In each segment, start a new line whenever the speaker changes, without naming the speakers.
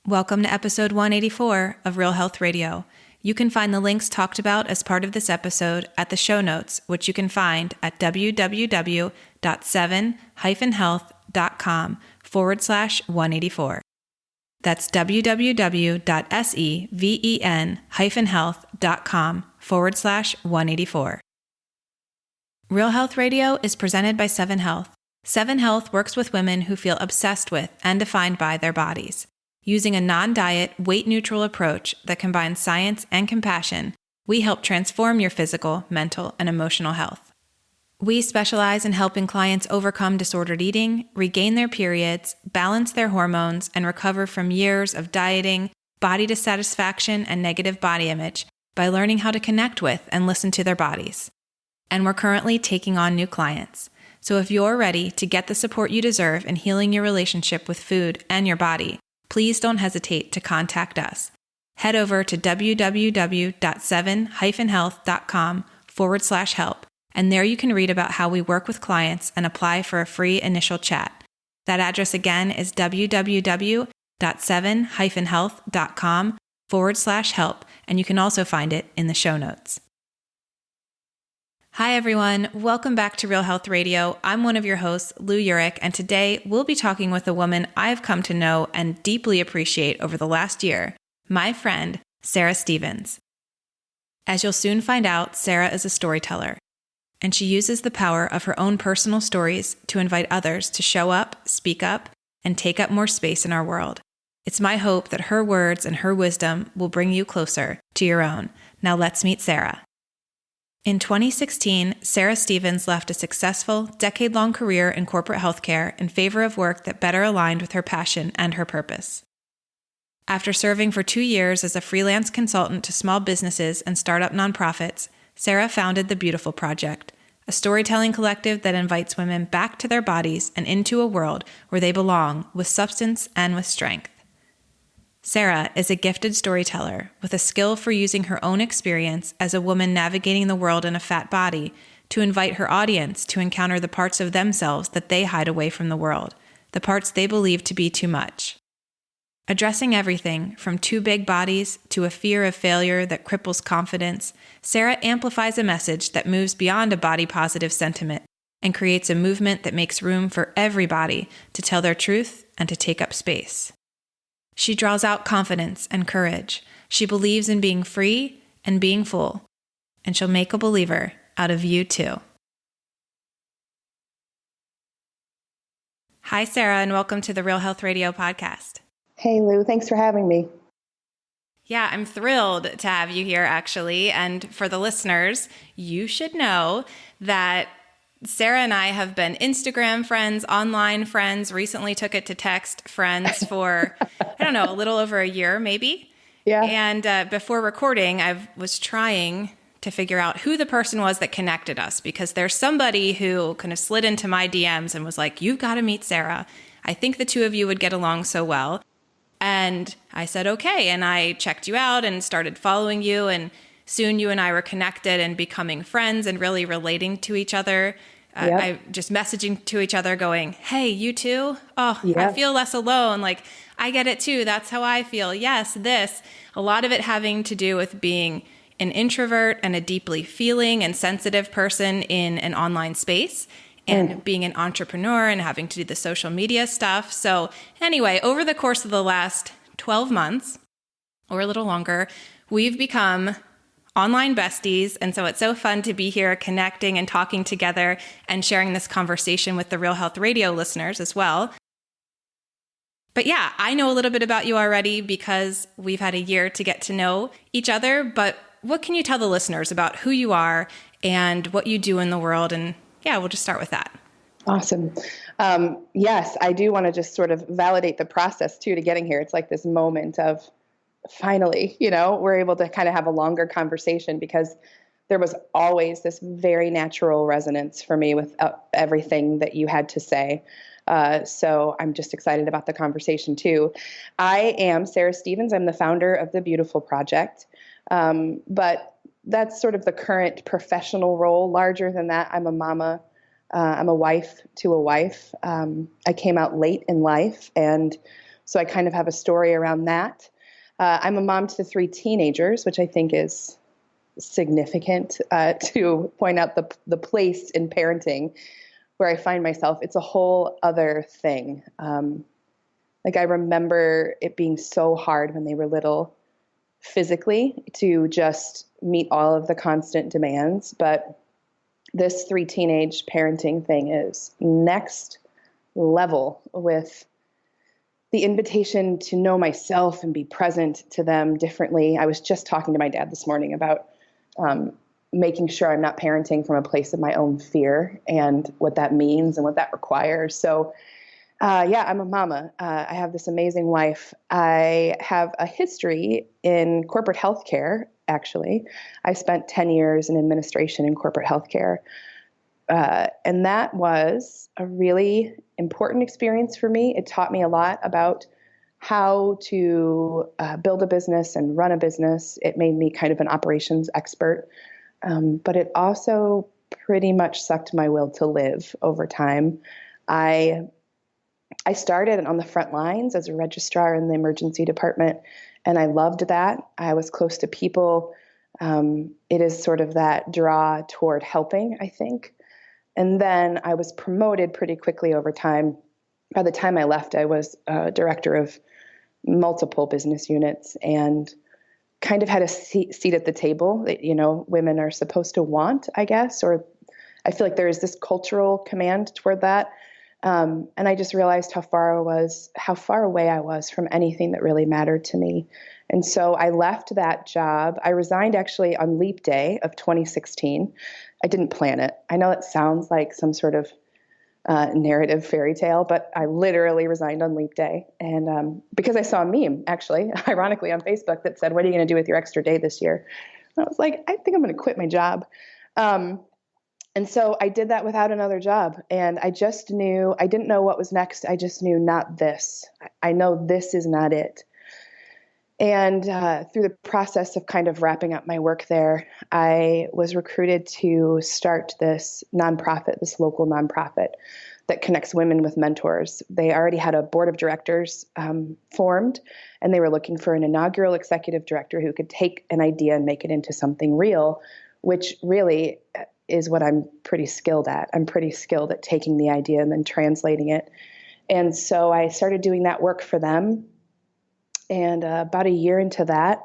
Welcome to episode 184 of Real Health Radio. You can find the links talked about as part of this episode at the show notes, which you can find at www.7-health.com/184. That's www.seven-health.com/184. Real Health Radio is presented by 7 Health. 7 Health works with women who feel obsessed with and defined by their bodies. Using a non-diet, weight-neutral approach that combines science and compassion, we help transform your physical, mental, and emotional health. We specialize in helping clients overcome disordered eating, regain their periods, balance their hormones, and recover from years of dieting, body dissatisfaction, and negative body image by learning how to connect with and listen to their bodies. And we're currently taking on new clients. So if you're ready to get the support you deserve in healing your relationship with food and your body, please don't hesitate to contact us. Head over to www.7-health.com/help, and there you can read about how we work with clients and apply for a free initial chat. That address again is www.7-health.com/help, and you can also find it in the show notes. Hi, everyone. Welcome back to Real Health Radio. I'm one of your hosts, Lou Urich, and today we'll be talking with a woman I've come to know and deeply appreciate over the last year, my friend, Sarah Stevens. As you'll soon find out, Sarah is a storyteller, and she uses the power of her own personal stories to invite others to show up, speak up, and take up more space in our world. It's my hope that her words and her wisdom will bring you closer to your own. Now let's meet Sarah. In 2016, Sarah Stevens left a successful, decade-long career in corporate healthcare in favor of work that better aligned with her passion and her purpose. After serving for 2 years as a freelance consultant to small businesses and startup nonprofits, Sarah founded the Beautifull Project, a storytelling collective that invites women back to their bodies and into a world where they belong with substance and with strength. Sarah is a gifted storyteller with a skill for using her own experience as a woman navigating the world in a fat body to invite her audience to encounter the parts of themselves that they hide away from the world, the parts they believe to be too much. Addressing everything from too big bodies to a fear of failure that cripples confidence, Sarah amplifies a message that moves beyond a body-positive sentiment and creates a movement that makes room for everybody to tell their truth and to take up space. She draws out confidence and courage. She believes in being free and being full, and she'll make a believer out of you too. Hi, Sarah, and welcome to the Real Health Radio podcast.
Hey, Lou. Thanks for having me.
Yeah, I'm thrilled to have you here, actually. And for the listeners, you should know that Sarah and I have been Instagram friends, online friends, recently took it to text friends for, a little over a year, maybe.
Yeah.
And before recording, I was trying to figure out who the person was that connected us, because there's somebody who kind of slid into my DMs and was like, you've got to meet Sarah. I think the two of you would get along so well. And I said, okay. And I checked you out and started following you. And soon you and I were connected and becoming friends and really relating to each other.
Yep.
I just messaging to each other going, hey, you too? Oh,
Yep.
I feel less alone. Like, I get it too. That's how I feel. Yes, this. A lot of it having to do with being an introvert and a deeply feeling and sensitive person in an online space and being an entrepreneur and having to do the social media stuff. So anyway, over the course of the last 12 months or a little longer, we've become online besties. And so it's so fun to be here connecting and talking together and sharing this conversation with the Real Health Radio listeners as well. But yeah, I know a little bit about you already because we've had a year to get to know each other. But what can you tell the listeners about who you are and what you do in the world? And yeah, we'll just start with that.
Awesome. Yes, I do want to just sort of validate the process too to getting here. It's like this moment of finally, we're able to kind of have a longer conversation because there was always this very natural resonance for me with everything that you had to say. So I'm just excited about the conversation too. I am Sarah Stevens. I'm the founder of the Beautifull Project. But that's sort of the current professional role. Larger than that, I'm a mama. I'm a wife to a wife. I came out late in life and So I kind of have a story around that. I'm a mom to 3 teenagers, which I think is significant to point out the place in parenting where I find myself. It's a whole other thing. Like I remember it being so hard when they were little physically to just meet all of the constant demands. But this 3 teenage parenting thing is next level with the invitation to know myself and be present to them differently. I was just talking to my dad this morning about making sure I'm not parenting from a place of my own fear and what that means and what that requires. So I'm a mama. I have this amazing wife. I have a history in corporate healthcare, actually. I spent 10 years in administration in corporate healthcare. And that was a really important experience for me. It taught me a lot about how to build a business and run a business. It made me kind of an operations expert. But it also pretty much sucked my will to live over time. I started on the front lines as a registrar in the emergency department, and I loved that. I was close to people. It is sort of that draw toward helping, I think. And then I was promoted pretty quickly over time. By the time I left, I was director of multiple business units and kind of had a seat at the table that, women are supposed to want, I guess, or I feel like there is this cultural command toward that. And I just realized how far away I was from anything that really mattered to me. And so I left that job. I resigned actually on Leap Day of 2016. I didn't plan it. I know it sounds like some sort of narrative fairy tale, but I literally resigned on Leap Day. And because I saw a meme, actually, ironically, on Facebook that said, "What are you going to do with your extra day this year?" And I was like, I think I'm going to quit my job. And so I did that without another job. And I just knew, I didn't know what was next. I just knew not this. I know this is not it. And through the process of kind of wrapping up my work there, I was recruited to start this nonprofit, this local nonprofit that connects women with mentors. They already had a board of directors formed, and they were looking for an inaugural executive director who could take an idea and make it into something real, which really is what I'm pretty skilled at. I'm pretty skilled at taking the idea and then translating it. And so I started doing that work for them. And about a year into that,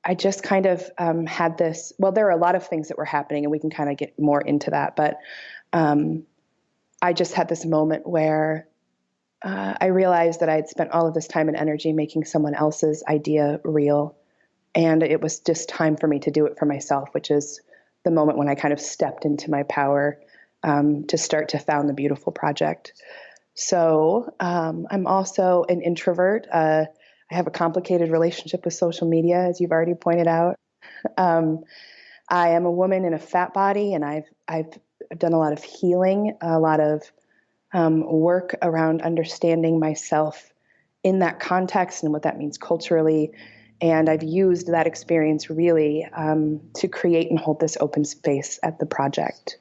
I just kind of had this, well, there are a lot of things that were happening, and we can kind of get more into that. But I just had this moment where I realized that I had spent all of this time and energy making someone else's idea real. And it was just time for me to do it for myself, which is the moment when I kind of stepped into my power to start to found the Beautifull Project. So I'm also an introvert. I have a complicated relationship with social media, as you've already pointed out. I am a woman in a fat body, and I've done a lot of healing, a lot of work around understanding myself in that context and what that means culturally. And I've used that experience really to create and hold this open space at the project.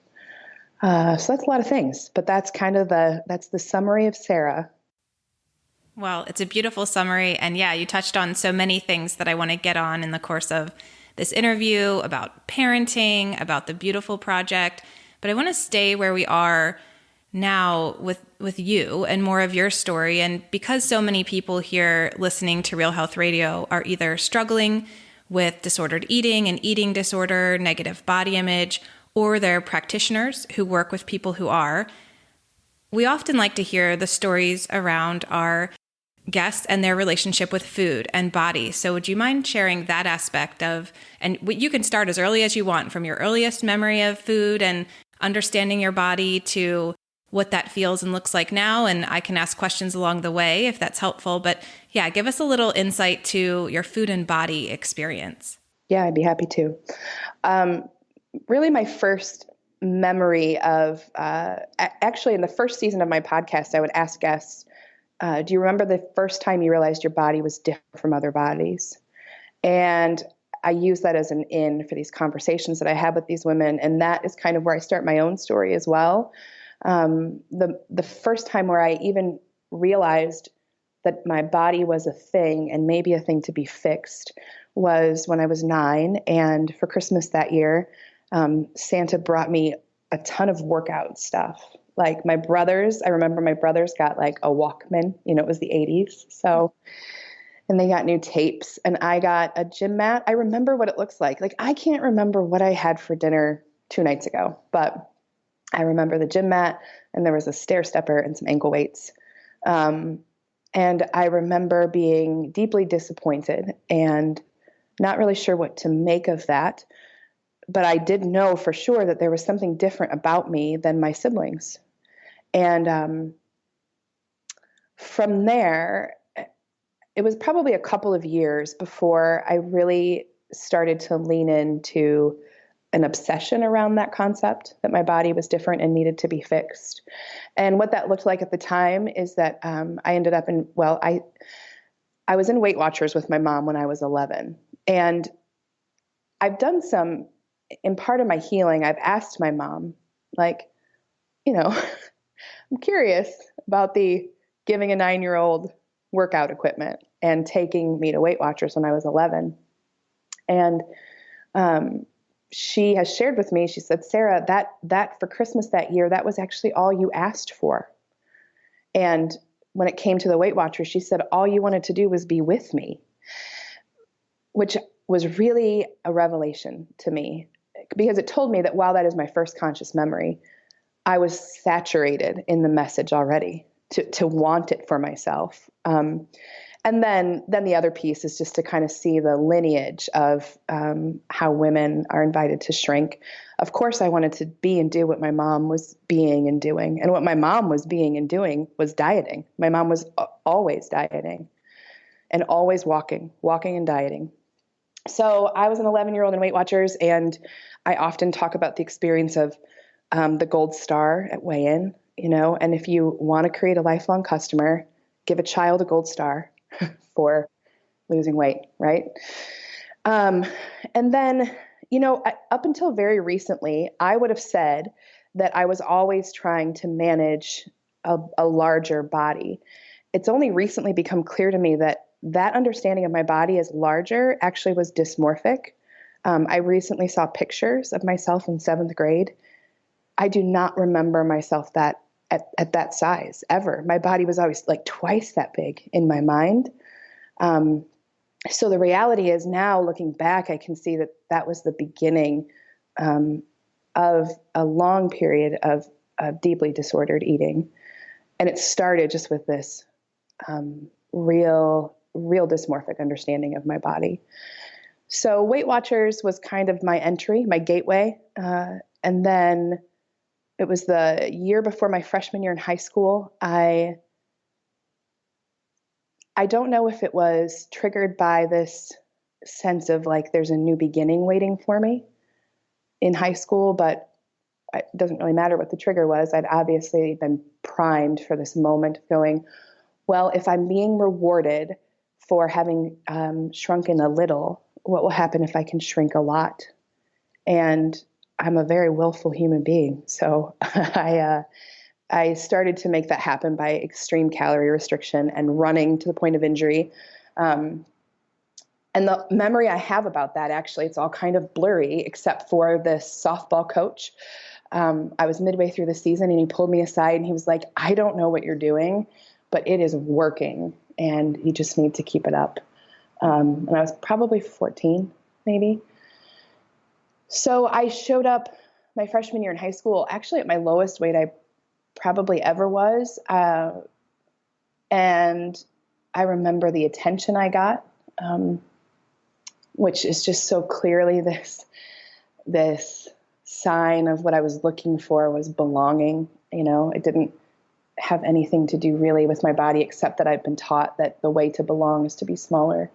So that's a lot of things, but that's kind of that's the summary of Sarah.
Well, it's a beautiful summary. And yeah, you touched on so many things that I want to get on in the course of this interview about parenting, about the Beautifull Project. But I want to stay where we are now with you and more of your story. And because so many people here listening to Real Health Radio are either struggling with disordered eating and eating disorder, negative body image, or they're practitioners who work with people who are, we often like to hear the stories around our guests and their relationship with food and body. So would you mind sharing that aspect of, and you can start as early as you want, from your earliest memory of food and understanding your body to what that feels and looks like now. And I can ask questions along the way if that's helpful. But yeah, give us a little insight to your food and body experience.
Yeah, I'd be happy to. Really, my first memory of, actually in the first season of my podcast, I would ask guests, do you remember the first time you realized your body was different from other bodies? And I use that as an in for these conversations that I have with these women. And that is kind of where I start my own story as well. The first time where I even realized that my body was a thing and maybe a thing to be fixed was when I was 9. And for Christmas that year, Santa brought me a ton of workout stuff. Like I remember my brothers got like a Walkman, it was the 80s. So, and they got new tapes, and I got a gym mat. I remember what it looks like. Like, I can't remember what I had for dinner 2 nights ago, but I remember the gym mat, and there was a stair stepper and some ankle weights. And I remember being deeply disappointed and not really sure what to make of that. But I did know for sure that there was something different about me than my siblings. And from there, it was probably a couple of years before I really started to lean into an obsession around that concept that my body was different and needed to be fixed. And what that looked like at the time is that I ended up I was in Weight Watchers with my mom when I was 11. And I've done in part of my healing, I've asked my mom, like, I'm curious about the giving a 9-year-old workout equipment and taking me to Weight Watchers when I was 11. And she has shared with me, she said, Sarah, that for Christmas that year, that was actually all you asked for. And when it came to the Weight Watchers, she said, all you wanted to do was be with me, which was really a revelation to me, because it told me that while that is my first conscious memory, I was saturated in the message already to want it for myself. And then the other piece is just to kind of see the lineage of how women are invited to shrink. Of course, I wanted to be and do what my mom was being and doing. And what my mom was being and doing was dieting. My mom was always dieting and always walking and dieting. So I was an 11-year-old in Weight Watchers, and I often talk about the experience of the gold star at weigh-in, and if you want to create a lifelong customer, give a child a gold star for losing weight, right? And then, up until very recently, I would have said that I was always trying to manage a larger body. It's only recently become clear to me that understanding of my body as larger actually was dysmorphic. I recently saw pictures of myself in 7th grade. I do not remember myself at that size ever. My body was always like twice that big in my mind. So the reality is, now looking back, I can see that was the beginning of a long period of deeply disordered eating. And it started just with this real dysmorphic understanding of my body. So Weight Watchers was kind of my entry, my gateway. And then it was the year before my freshman year in high school. I don't know if it was triggered by this sense of like there's a new beginning waiting for me in high school, but it doesn't really matter what the trigger was. I'd obviously been primed for this moment of going, well, if I'm being rewarded for having shrunken a little, what will happen if I can shrink a lot? And I'm a very willful human being. So I started to make that happen by extreme calorie restriction and running to the point of injury. And the memory I have about that, actually, it's all kind of blurry, except for this softball coach. I was midway through the season, and he pulled me aside and he was like, I don't know what you're doing, but it is working and you just need to keep it up. And I was probably 14, maybe. So I showed up my freshman year in high school, actually at my lowest weight I probably ever was. And I remember the attention I got, which is just so clearly this sign of what I was looking for was belonging. It didn't have anything to do really with my body, except that I've been taught that the way to belong is to be smaller.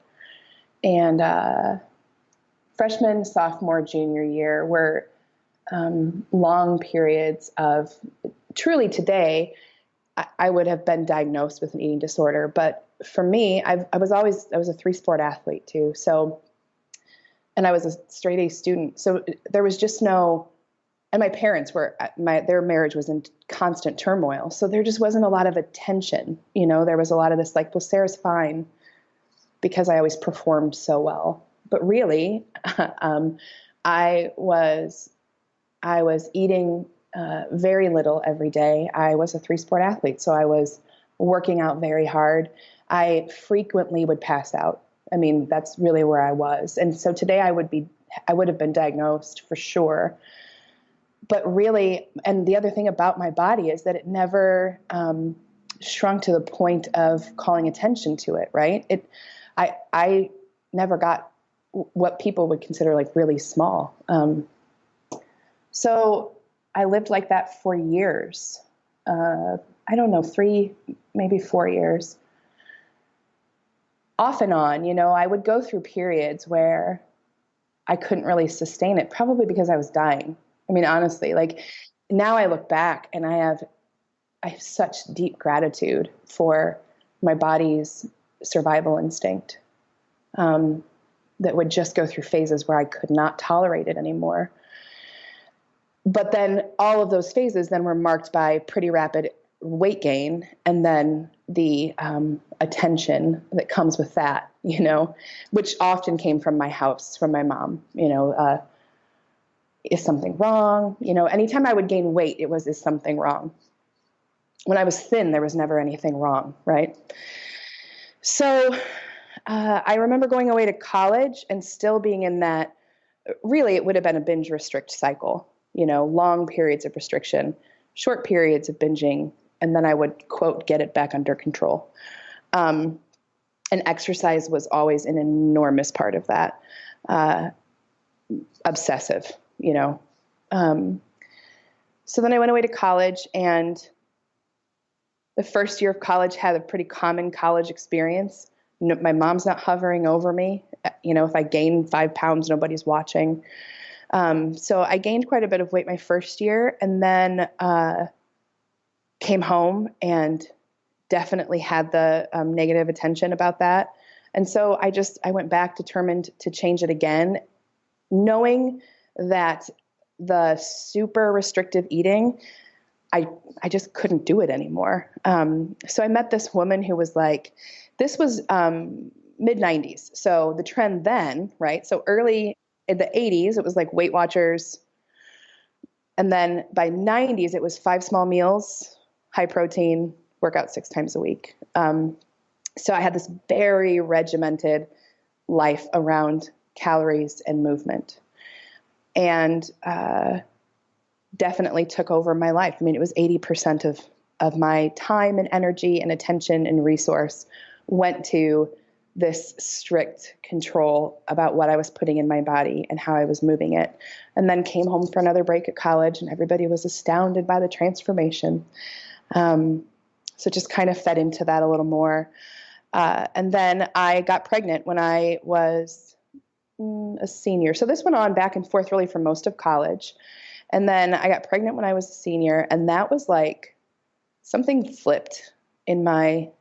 And freshman, sophomore, junior year were long periods of, truly today, I would have been diagnosed with an eating disorder. But for me, I was a 3-sport athlete too. So, and I was a straight A student. So there was just no and my parents were, their marriage was in constant turmoil. So there just wasn't a lot of attention. There was a lot of this like, well, Sarah's fine because I always performed so well. But really, I was eating very little every day. I was a 3-sport athlete, so I was working out very hard. I frequently would pass out. I mean, that's really where I was. And so today I would have been diagnosed for sure. But really, and the other thing about my body is that it never shrunk to the point of calling attention to it, right? I never got what people would consider like really small. So I lived like that for years. I don't know, 3, maybe 4 years. Off and on, I would go through periods where I couldn't really sustain it, probably because I was dying. I mean, honestly, like now I look back and I have such deep gratitude for my body's survival instinct that would just go through phases where I could not tolerate it anymore. But then all of those phases then were marked by pretty rapid weight gain and then the attention that comes with that, which often came from my house, from my mom, is something wrong? Anytime I would gain weight, it was, is something wrong? When I was thin, there was never anything wrong, right? So I remember going away to college and still being in that, really, it would have been a binge restrict cycle, long periods of restriction, short periods of binging, and then I would, quote, get it back under control. And exercise was always an enormous part of that. Obsessive, So then I went away to college, and the first year of college had a pretty common college experience. My mom's not hovering over me. If I gain 5 pounds, nobody's watching. So I gained quite a bit of weight my first year, and then came home and definitely had the negative attention about that. And so I went back determined to change it again, knowing that the super restrictive eating, I just couldn't do it anymore. So I met this woman who was like, this was mid-90s. So the trend then, right? So early in the 80s, it was like Weight Watchers. And then by 90s, it was 5 small meals, high protein, workout 6 times a week. So I had this very regimented life around calories and movement. And definitely took over my life. I mean, it was 80% of my time and energy and attention and resource went to this strict control about what I was putting in my body and how I was moving it. And then came home for another break at college, and everybody was astounded by the transformation. So just kind of fed into that a little more. And then I got pregnant when I was a senior. So this went on back and forth really for most of college. And then I got pregnant when I was a senior, and that was like something flipped in my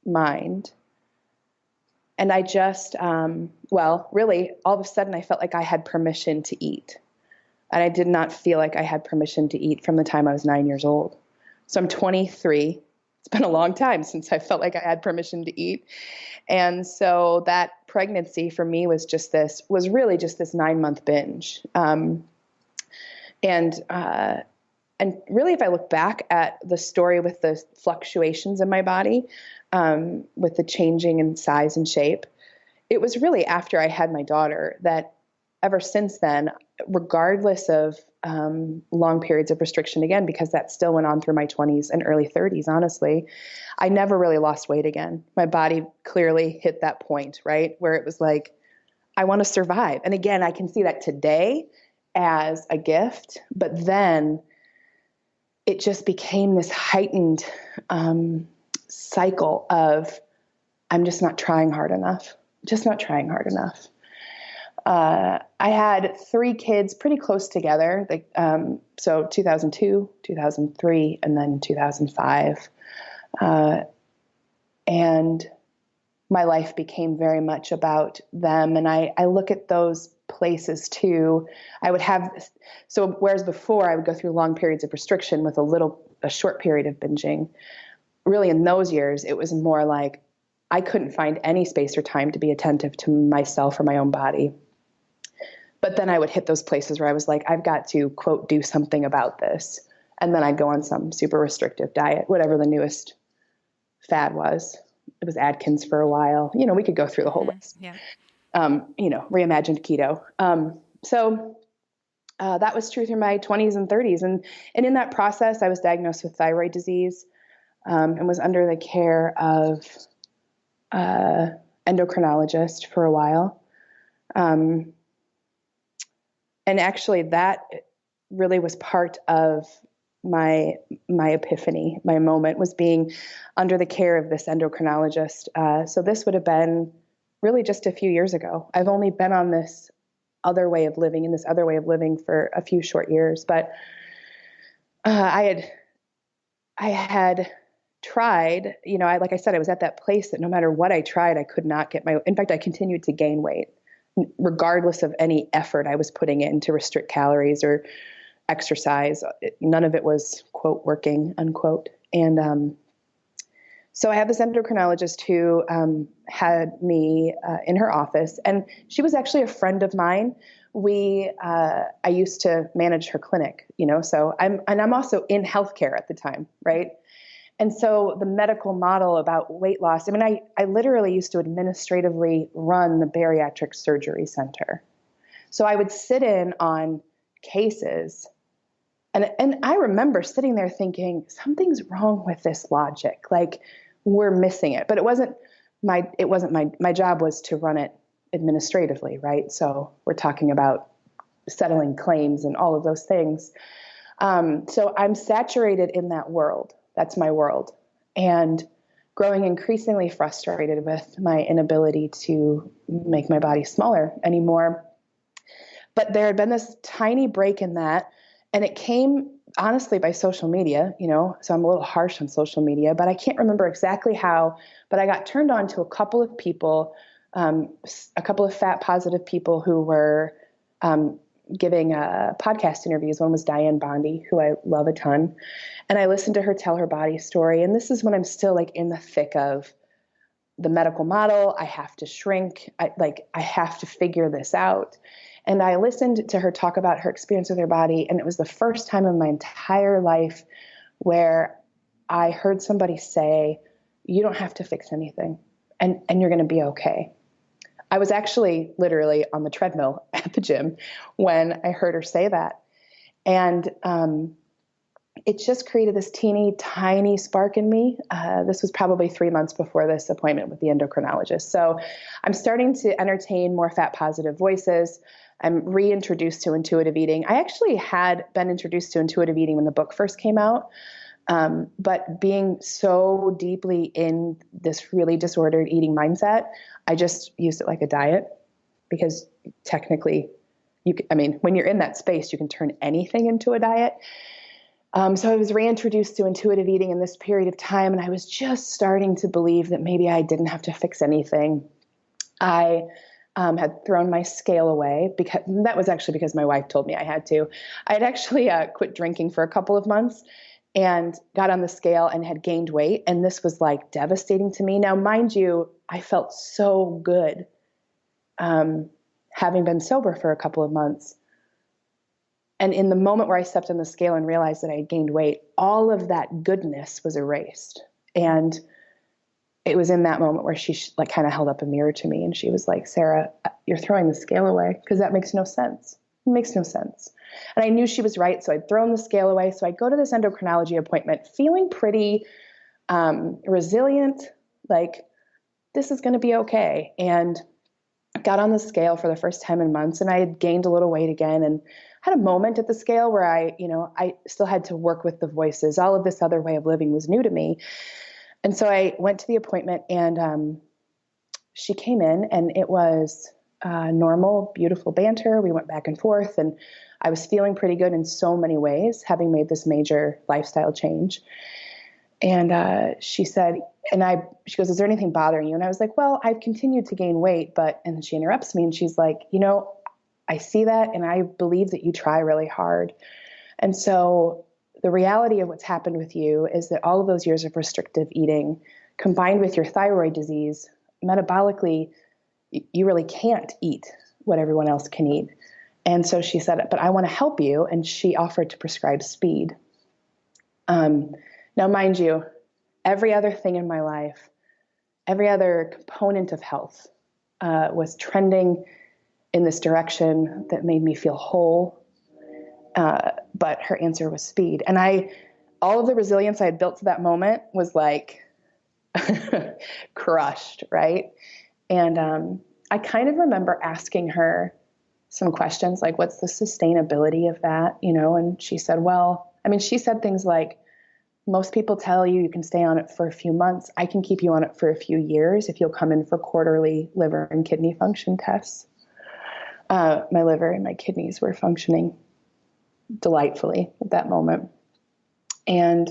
mind. And I just, really, all of a sudden I felt like I had permission to eat. And I did not feel like I had permission to eat from the time I was 9 years old. So I'm 23. It's been a long time since I felt like I had permission to eat. And so that pregnancy for me was really just this 9-month binge. And really, if I look back at the story with the fluctuations in my body, with the changing in size and shape, it was really after I had my daughter that ever since then, regardless of long periods of restriction, again, because that still went on through my 20s and early 30s, honestly, I never really lost weight again. My body clearly hit that point, right, where it was like, I want to survive. And again, I can see that today as a gift, but then it just became this heightened cycle of, I'm just not trying hard enough, I had 3 kids pretty close together, so 2002, 2003, and then 2005. And my life became very much about them. And I look at those places too. I would have, so whereas before I would go through long periods of restriction with a short period of binging, really in those years, it was more like I couldn't find any space or time to be attentive to myself or my own body. But then I would hit those places where I was like, I've got to, quote, do something about this. And then I'd go on some super restrictive diet, whatever the newest fad was. It was Atkins for a while. We could go through the whole list.
Yeah.
Reimagined keto. That was true through my 20s and 30s. And in that process, I was diagnosed with thyroid disease, and was under the care of endocrinologist for a while. And actually that really was part of my epiphany. My moment was being under the care of this endocrinologist. So this would have been really just a few years ago. I've only been on this other way of living for a few short years, but I had tried, like I said, I was at that place that no matter what I tried, I could not in fact, I continued to gain weight regardless of any effort I was putting in to restrict calories or exercise. None of it was, quote, working, unquote. And so I had this endocrinologist who had me in her office, and she was actually a friend of mine. I used to manage her clinic, so I'm also in healthcare at the time, right? And so the medical model about weight loss, I literally used to administratively run the bariatric surgery center. So I would sit in on cases, and I remember sitting there thinking, something's wrong with this logic. Like, we're missing it. But it wasn't my job was to run it administratively, right? So we're talking about settling claims and all of those things. So I'm saturated in that world. That's my world. And growing increasingly frustrated with my inability to make my body smaller anymore. But there had been this tiny break in that, and it came honestly by social media, so I'm a little harsh on social media, but I can't remember exactly how, but I got turned on to a couple of people, a couple of fat positive people who were giving podcast interviews. One was Diane Bondi, who I love a ton. And I listened to her tell her body story. And this is when I'm still like in the thick of the medical model. I have to shrink. I have to figure this out. And I listened to her talk about her experience with her body. And it was the first time in my entire life where I heard somebody say, you don't have to fix anything, and you're going to be okay. I was actually literally on the treadmill at the gym when I heard her say that. And it just created this teeny tiny spark in me. This was probably 3 months before this appointment with the endocrinologist. So I'm starting to entertain more fat positive voices. I'm reintroduced to intuitive eating. I actually had been introduced to intuitive eating when the book first came out. But being so deeply in this really disordered eating mindset, I just used it like a diet, because technically when you're in that space, you can turn anything into a diet. So I was reintroduced to intuitive eating in this period of time, and I was just starting to believe that maybe I didn't have to fix anything. I had thrown my scale away, because that was actually because my wife told me I had to. I had actually quit drinking for a couple of months and got on the scale and had gained weight. And this was like devastating to me. Now, mind you, I felt so good having been sober for a couple of months. And in the moment where I stepped on the scale and realized that I had gained weight, all of that goodness was erased. And it was in that moment where she kind of held up a mirror to me, and she was like, Sarah, you're throwing the scale away, because that makes no sense. It makes no sense. And I knew she was right. So I'd thrown the scale away. So I'd go to this endocrinology appointment feeling pretty resilient, like this is going to be okay. And I got on the scale for the first time in months, and I had gained a little weight again, and had a moment at the scale where I still had to work with the voices. All of this other way of living was new to me. And so I went to the appointment, and she came in, and it was normal, beautiful banter. We went back and forth, and I was feeling pretty good in so many ways, having made this major lifestyle change. And she said, she goes, is there anything bothering you? And I was like, well, I've continued to gain weight, and then she interrupts me, and she's like, I see that, and I believe that you try really hard. And so the reality of what's happened with you is that all of those years of restrictive eating combined with your thyroid disease, metabolically, you really can't eat what everyone else can eat. And so she said, but I want to help you. And she offered to prescribe speed. Now, mind you, every other thing in my life, every other component of health was trending in this direction that made me feel whole. But her answer was speed. And all of the resilience I had built to that moment was like crushed, right? And I kind of remember asking her some questions like, what's the sustainability of that? And she said, she said things like, most people tell you can stay on it for a few months. I can keep you on it for a few years if you'll come in for quarterly liver and kidney function tests. My liver and my kidneys were functioning delightfully at that moment. And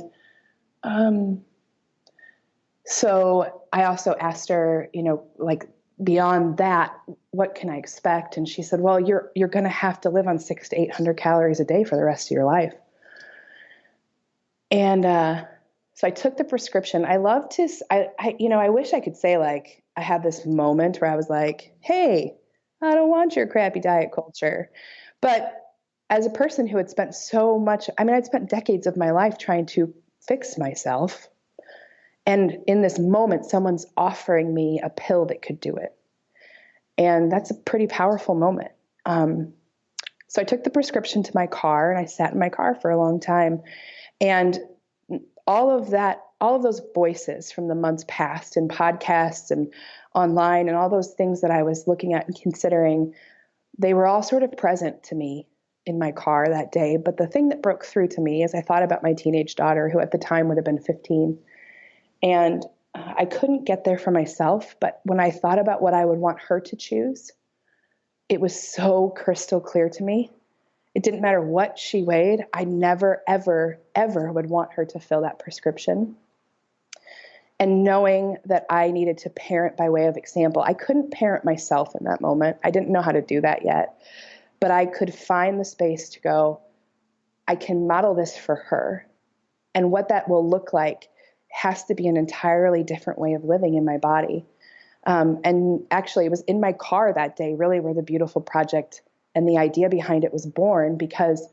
so I also asked her, like beyond that, what can I expect? And she said, well, you're going to have to live on 600 to 800 calories a day for the rest of your life. And so I took the prescription. I wish I could say like I had this moment where I was like, hey, I don't want your crappy diet culture. But as a person who had spent I'd spent decades of my life trying to fix myself. And in this moment, someone's offering me a pill that could do it. And that's a pretty powerful moment. So I took the prescription to my car and I sat in my car for a long time. And all of those voices from the months past in podcasts and online and all those things that I was looking at and considering, they were all sort of present to me in my car that day. But the thing that broke through to me is I thought about my teenage daughter, who at the time would have been 15. And I couldn't get there for myself. But when I thought about what I would want her to choose, it was so crystal clear to me. It didn't matter what she weighed. I never, ever, ever would want her to fill that prescription. And knowing that I needed to parent by way of example, I couldn't parent myself in that moment. I didn't know how to do that yet. But I could find the space to go, I can model this for her. And what that will look like has to be an entirely different way of living in my body. And actually, it was in my car that day, really, where the Beautifull Project and the idea behind it was born, because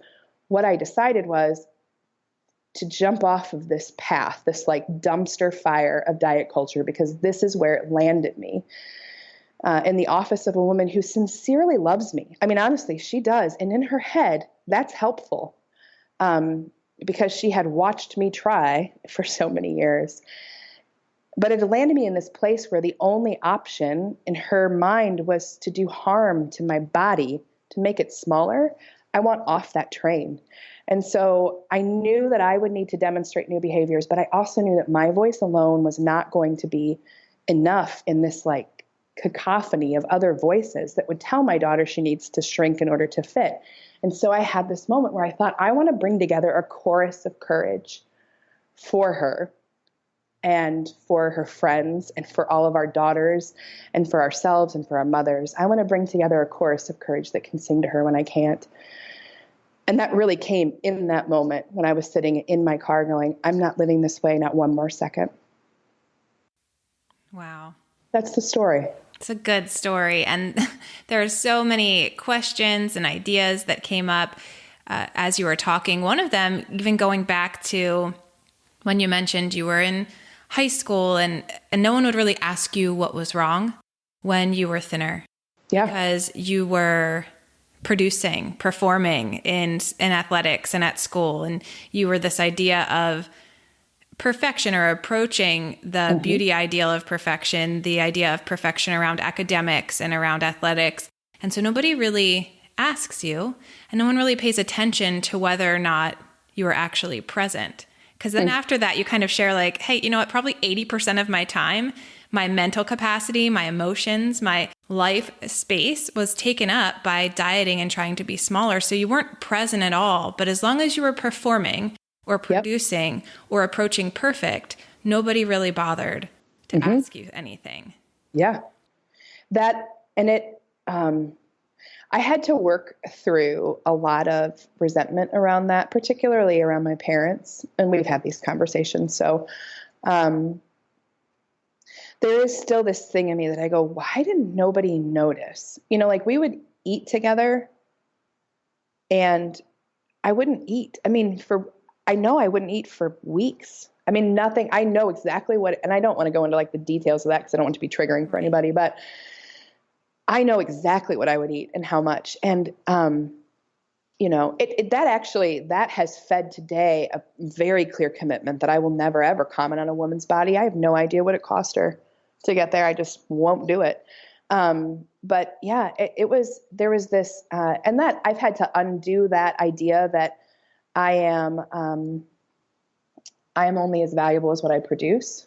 what I decided was to jump off of this path, this like dumpster fire of diet culture, because this is where it landed me. In the office of a woman who sincerely loves me. I mean, honestly, she does. And in her head, that's helpful because she had watched me try for so many years. But it landed me in this place where the only option in her mind was to do harm to my body, to make it smaller. I want off that train. And so I knew that I would need to demonstrate new behaviors, but I also knew that my voice alone was not going to be enough in this like cacophony of other voices that would tell my daughter she needs to shrink in order to fit. And so I had this moment where I thought, I want to bring together a chorus of courage for her and for her friends and for all of our daughters and for ourselves and for our mothers. I want to bring together a chorus of courage that can sing to her when I can't. And that really came in that moment when I was sitting in my car going, I'm not living this way, not one more second.
Wow.
That's the story.
It's a good story. And there are so many questions and ideas that came up as you were talking. One of them, even going back to when you mentioned you were in high school and no one would really ask you what was wrong when you were thinner.
Yeah.
Because you were performing in athletics and at school. And you were this idea of perfection or approaching the beauty ideal of perfection, the idea of perfection around academics and around athletics. And so nobody really asks you and no one really pays attention to whether or not you are actually present. Because then after that, you kind of share like, hey, you know what, probably 80% of my time, my mental capacity, my emotions, my life space was taken up by dieting and trying to be smaller. So you weren't present at all. But as long as you were performing or producing or approaching perfect, nobody really bothered to ask you anything.
Yeah. That, and it, I had to work through a lot of resentment around that, particularly around my parents. And we've had these conversations. So there is still this thing in me that I go, why didn't nobody notice? Like we would eat together and I wouldn't eat. I mean, I know I wouldn't eat for weeks. I mean, nothing, I know exactly and I don't want to go into like the details of that because I don't want to be triggering for anybody, but I know exactly what I would eat and how much. And, that has fed today a very clear commitment that I will never, ever comment on a woman's body. I have no idea what it cost her to get there. I just won't do it. But yeah, there was this, and that I've had to undo that idea that I am only as valuable as what I produce.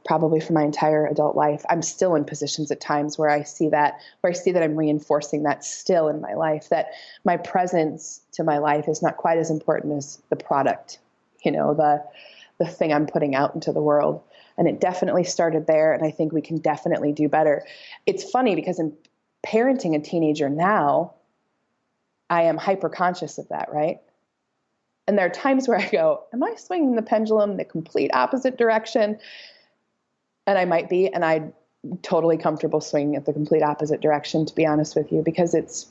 Probably for my entire adult life. I'm still in positions at times where I see that I'm reinforcing that still in my life, that my presence to my life is not quite as important as the product, the thing I'm putting out into the world. And it definitely started there. And I think we can definitely do better. It's funny because in parenting a teenager now, I am hyper conscious of that, right? And there are times where I go, am I swinging the pendulum the complete opposite direction? And I might be, and I'm totally comfortable swinging it the complete opposite direction, to be honest with you, because it's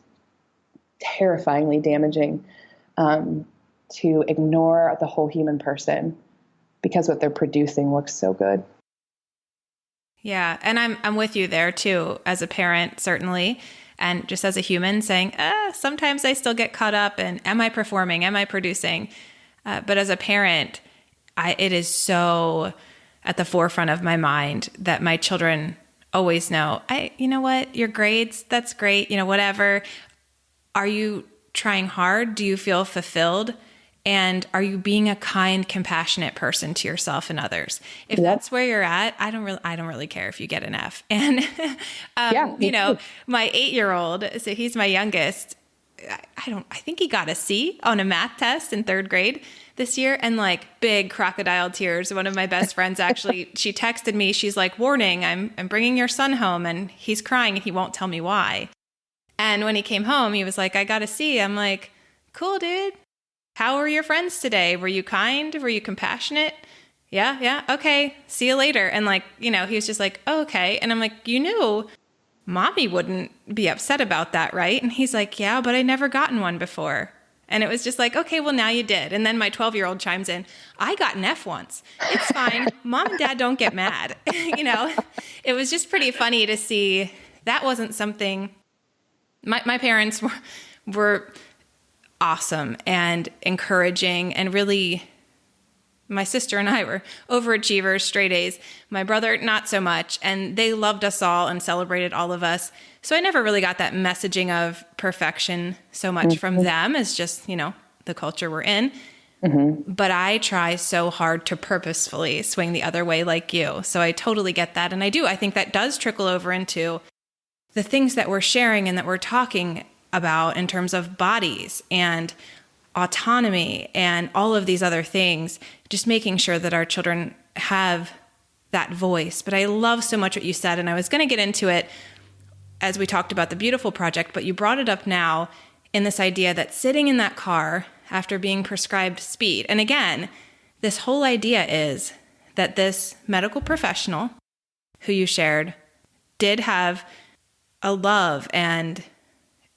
terrifyingly damaging to ignore the whole human person because what they're producing looks so good.
Yeah. And I'm with you there too, as a parent, certainly. And just as a human saying, sometimes I still get caught up in, am I performing? Am I producing? But as a parent, it is so at the forefront of my mind that my children always know, you know what, your grades, that's great. Whatever. Are you trying hard? Do you feel fulfilled? And are you being a kind, compassionate person to yourself and others? If that's where you're at, I don't really care if you get an F. And, my 8-year-old, so he's my youngest, I think he got a C on a math test in 3rd grade this year, and like big crocodile tears. One of my best friends actually, she texted me, she's like, warning, I'm bringing your son home and he's crying and he won't tell me why. And when he came home, he was like, I got a C. I'm like, cool, dude. How were your friends today? Were you kind? Were you compassionate? Yeah. Okay. See you later. And he was just like, oh, okay. And I'm like, you knew mommy wouldn't be upset about that, right? And he's like, yeah, but I never gotten one before. And it was just like, okay, well, now you did. And then my 12-year-old chimes in, I got an F once. It's fine. Mom and dad don't get mad. It was just pretty funny to see that wasn't something my parents were awesome and encouraging, and really my sister and I were overachievers, straight A's. My brother, not so much. And they loved us all and celebrated all of us. So I never really got that messaging of perfection so much from them as just, the culture we're in. Mm-hmm. But I try so hard to purposefully swing the other way like you. So I totally get that. And I think that does trickle over into the things that we're sharing and that we're talking about in terms of bodies and autonomy and all of these other things, just making sure that our children have that voice. But I love so much what you said, and I was going to get into it as we talked about the Beautifull Project, but you brought it up now in this idea that sitting in that car after being prescribed speed, and again, this whole idea is that this medical professional who you shared did have a love and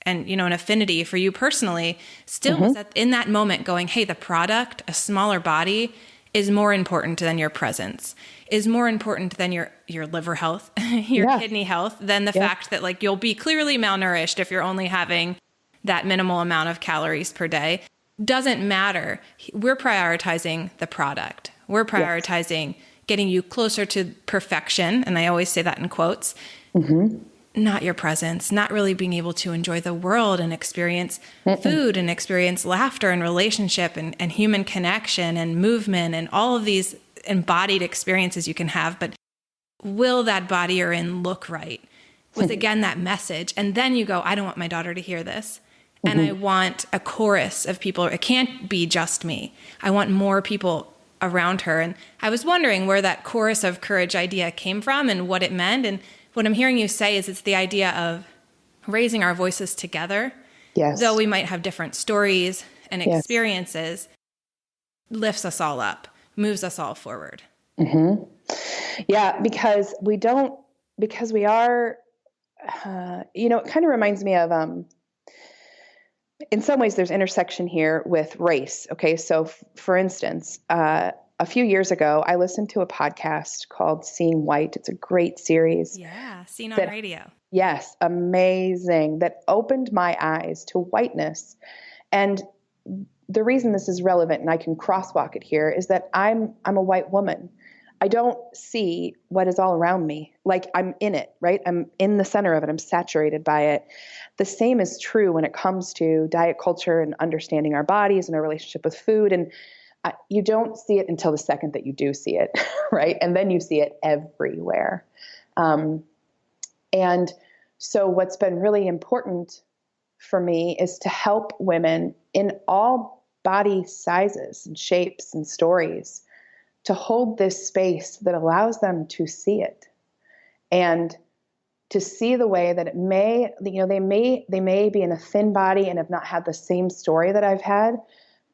an affinity for you personally, still was in that moment going, hey, the product, a smaller body, is more important than your presence, is more important than your liver health, your kidney health, than the fact that you'll be clearly malnourished if you're only having that minimal amount of calories per day. Doesn't matter. We're prioritizing the product. We're prioritizing getting you closer to perfection. And I always say that in quotes. Not your presence, not really being able to enjoy the world and experience food and experience laughter and relationship and human connection and movement and all of these embodied experiences you can have. But will that body you're in look right? With, again, that message. And then you go, I don't want my daughter to hear this. And I want a chorus of people. It can't be just me. I want more people around her. And I was wondering where that chorus of courage idea came from and what it meant. And what I'm hearing you say is it's the idea of raising our voices together,
Yes.
though we might have different stories and
Yes.
experiences, lifts us all up, moves us all forward.
Mm-hmm. Yeah, because we are, it kind of reminds me of, in some ways there's intersection here with race. Okay. So for instance, a few years ago, I listened to a podcast called Seeing White. It's a great series.
Yeah. Seen on radio.
Yes. Amazing. That opened my eyes to whiteness. And the reason this is relevant, and I can crosswalk it here, is that I'm a white woman. I don't see what is all around me. Like I'm in it, right? I'm in the center of it. I'm saturated by it. The same is true when it comes to diet culture and understanding our bodies and our relationship with food. And you don't see it until the second that you do see it, right? And then you see it everywhere. And so what's been really important for me is to help women in all body sizes and shapes and stories to hold this space that allows them to see it and to see the way that it may, they may be in a thin body and have not had the same story that I've had,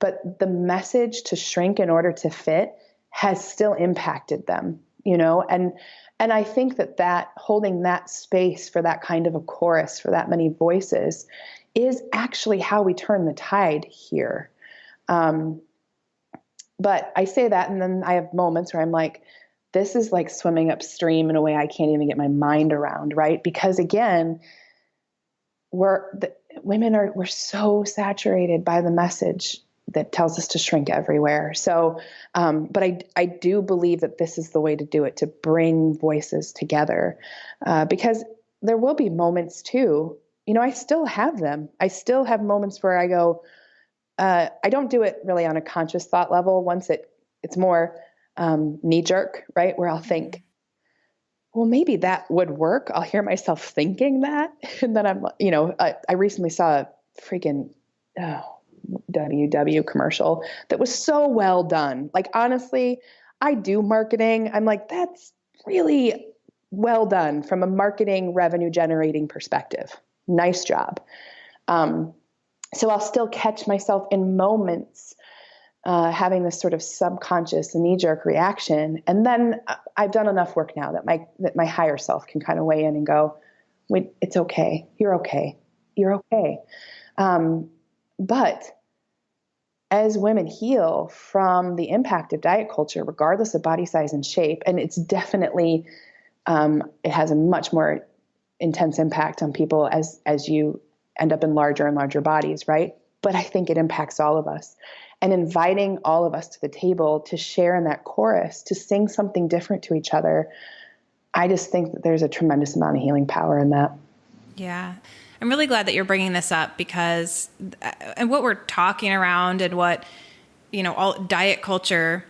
but the message to shrink in order to fit has still impacted them, and I think that holding that space for that kind of a chorus, for that many voices, is actually how we turn the tide here. But I say that, and then I have moments where I'm like, this is like swimming upstream in a way I can't even get my mind around, right? Because again, we're so saturated by the message that tells us to shrink everywhere. So, but I do believe that this is the way to do it, to bring voices together, because there will be moments too. I still have them. I still have moments where I go, I don't do it really on a conscious thought level. Once it's more knee jerk, right? Where I'll think, well, maybe that would work. I'll hear myself thinking that. And then I recently saw a freaking WW commercial that was so well done. Like, honestly, I do marketing. I'm like, that's really well done from a marketing revenue generating perspective. Nice job. So I'll still catch myself in moments having this sort of subconscious knee-jerk reaction. And then I've done enough work now that my higher self can kind of weigh in and go, wait, it's okay. You're okay. You're okay. But as women heal from the impact of diet culture, regardless of body size and shape, and it's definitely, it has a much more intense impact on people as you end up in larger and larger bodies, right? But I think it impacts all of us. And inviting all of us to the table to share in that chorus, to sing something different to each other, I just think that there's a tremendous amount of healing power in that.
Yeah. I'm really glad that you're bringing this up because, and what we're talking around and what, all diet culture,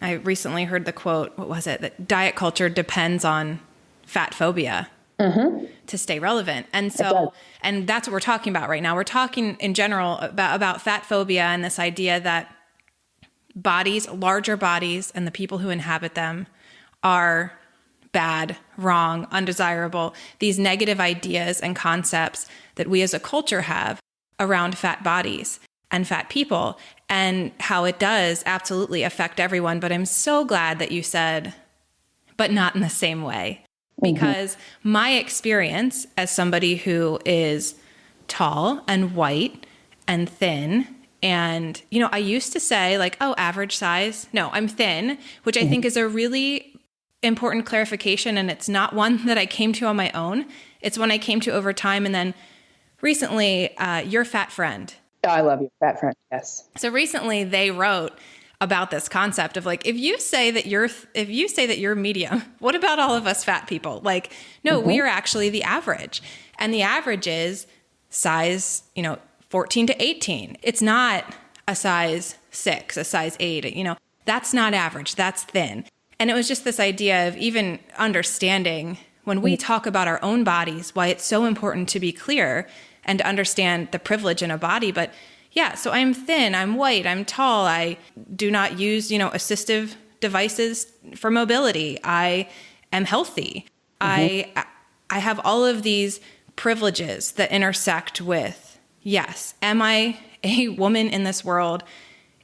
I recently heard the quote, what was it? That diet culture depends on fatphobia. Mm-hmm. To stay relevant. And so, and that's what we're talking about right now. We're talking in general about fatphobia and this idea that larger bodies and the people who inhabit them are bad, wrong, undesirable, these negative ideas and concepts that we as a culture have around fat bodies and fat people, and how it does absolutely affect everyone. But I'm so glad that you said, but not in the same way. Because my experience as somebody who is tall and white and thin, and, I used to say like, oh, average size. No, I'm thin, which I think is a really important clarification. And it's not one that I came to on my own. It's one I came to over time. And then recently, your fat friend.
Oh, I love you, fat friend. Yes.
So recently they wrote about this concept of like, if you say that you're medium, what about all of us fat people? Like, no, we are actually the average. And the average is size, 14 to 18. It's not a size 6, a size 8, that's not average, that's thin. And it was just this idea of even understanding when we talk about our own bodies, why it's so important to be clear and to understand the privilege in a body. But yeah, so I'm thin, I'm white, I'm tall, I do not use, assistive devices for mobility. I am healthy. I have all of these privileges that intersect with, yes, am I a woman in this world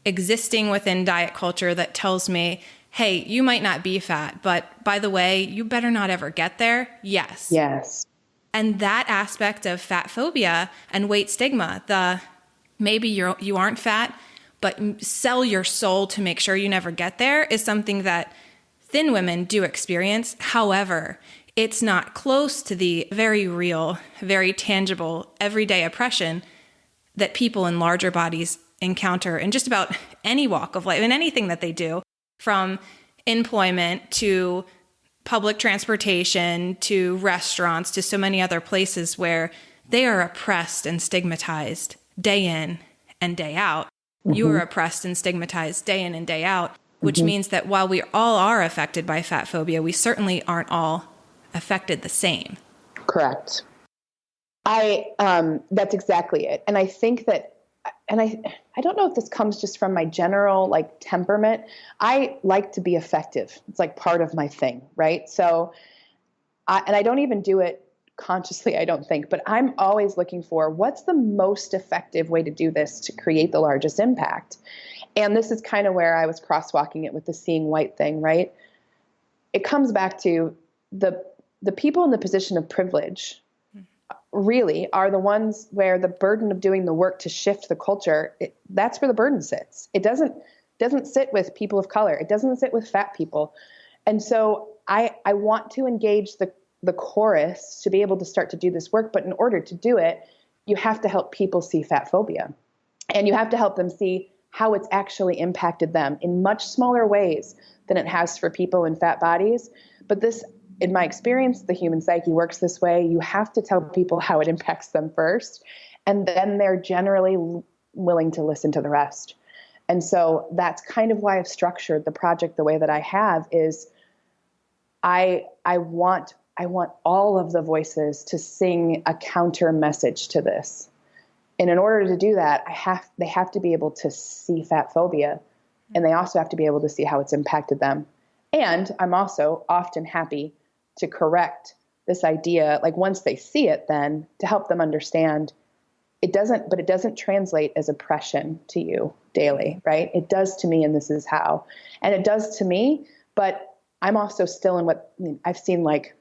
existing within diet culture that tells me, hey, you might not be fat, but by the way, you better not ever get there? Yes.
Yes.
And that aspect of fat phobia and weight stigma, the maybe you aren't fat, but sell your soul to make sure you never get there, is something that thin women do experience. However, it's not close to the very real, very tangible, everyday oppression that people in larger bodies encounter in just about any walk of life and anything that they do, from employment to public transportation to restaurants to so many other places where they are oppressed and stigmatized day in and day out. Mm-hmm. You are oppressed and stigmatized day in and day out, which means that while we all are affected by fat phobia, we certainly aren't all affected the same.
Correct. That's exactly it. And I think that, and I don't know if this comes just from my general like temperament. I like to be effective. It's like part of my thing, right? So, I don't even do it consciously, I don't think, but I'm always looking for what's the most effective way to do this to create the largest impact. And this is kind of where I was crosswalking it with the seeing white thing, right? It comes back to the people in the position of privilege really are the ones where the burden of doing the work to shift the culture, that's where the burden sits. It doesn't sit with people of color. It doesn't sit with fat people. And so I want to engage the chorus to be able to start to do this work. But in order to do it, you have to help people see fat phobia, and you have to help them see how it's actually impacted them in much smaller ways than it has for people in fat bodies. But this, in my experience, the human psyche works this way. You have to tell people how it impacts them first, and then they're generally willing to listen to the rest. And so that's kind of why I've structured the project the way that I have. Is I want all of the voices to sing a counter message to this. And in order to do that, they have to be able to see fat phobia, and they also have to be able to see how it's impacted them. And I'm also often happy to correct this idea, like once they see it, then to help them understand it doesn't translate as oppression to you daily, right? It does to me, and this is how. And it does to me, but I'm also still in I've seen like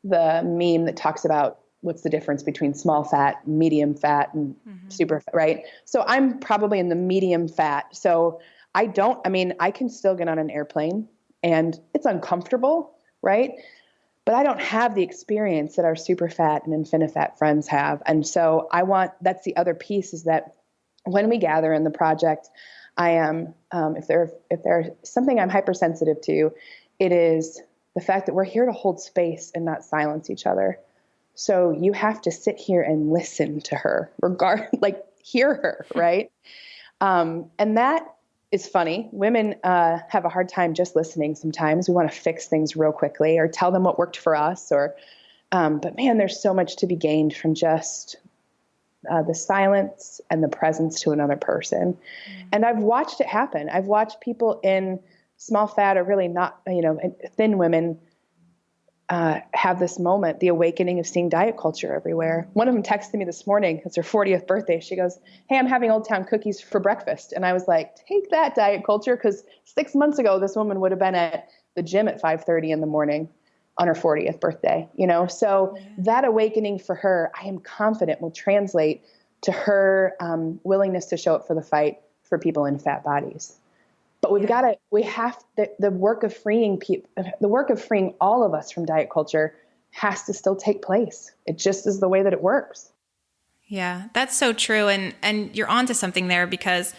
the meme that talks about what's the difference between small fat, medium fat, and super fat, right? So I'm probably in the medium fat. So I can still get on an airplane and it's uncomfortable, right? But I don't have the experience that our super fat and infinifat friends have. And so that's the other piece, is that when we gather in the project, I am, if there's something I'm hypersensitive to, it is the fact that we're here to hold space and not silence each other. So you have to sit here and listen to her, hear her, right? And that is funny. Women have a hard time just listening sometimes. We want to fix things real quickly or tell them what worked for us. But man, there's so much to be gained from just the silence and the presence to another person. And I've watched it happen. I've watched people in small fat, or really not, thin women, have this moment, the awakening of seeing diet culture everywhere. One of them texted me this morning. It's her 40th birthday. She goes, "Hey, I'm having Old Town cookies for breakfast." And I was like, take that, diet culture. Because 6 months ago, this woman would have been at the gym at 5:30 in the morning on her 40th birthday, So that awakening for her, I am confident will translate to her willingness to show up for the fight for people in fat bodies. But the work of freeing people, the work of freeing all of us from diet culture has to still take place. It just is the way that it works.
Yeah, that's so true. And you're onto something there, because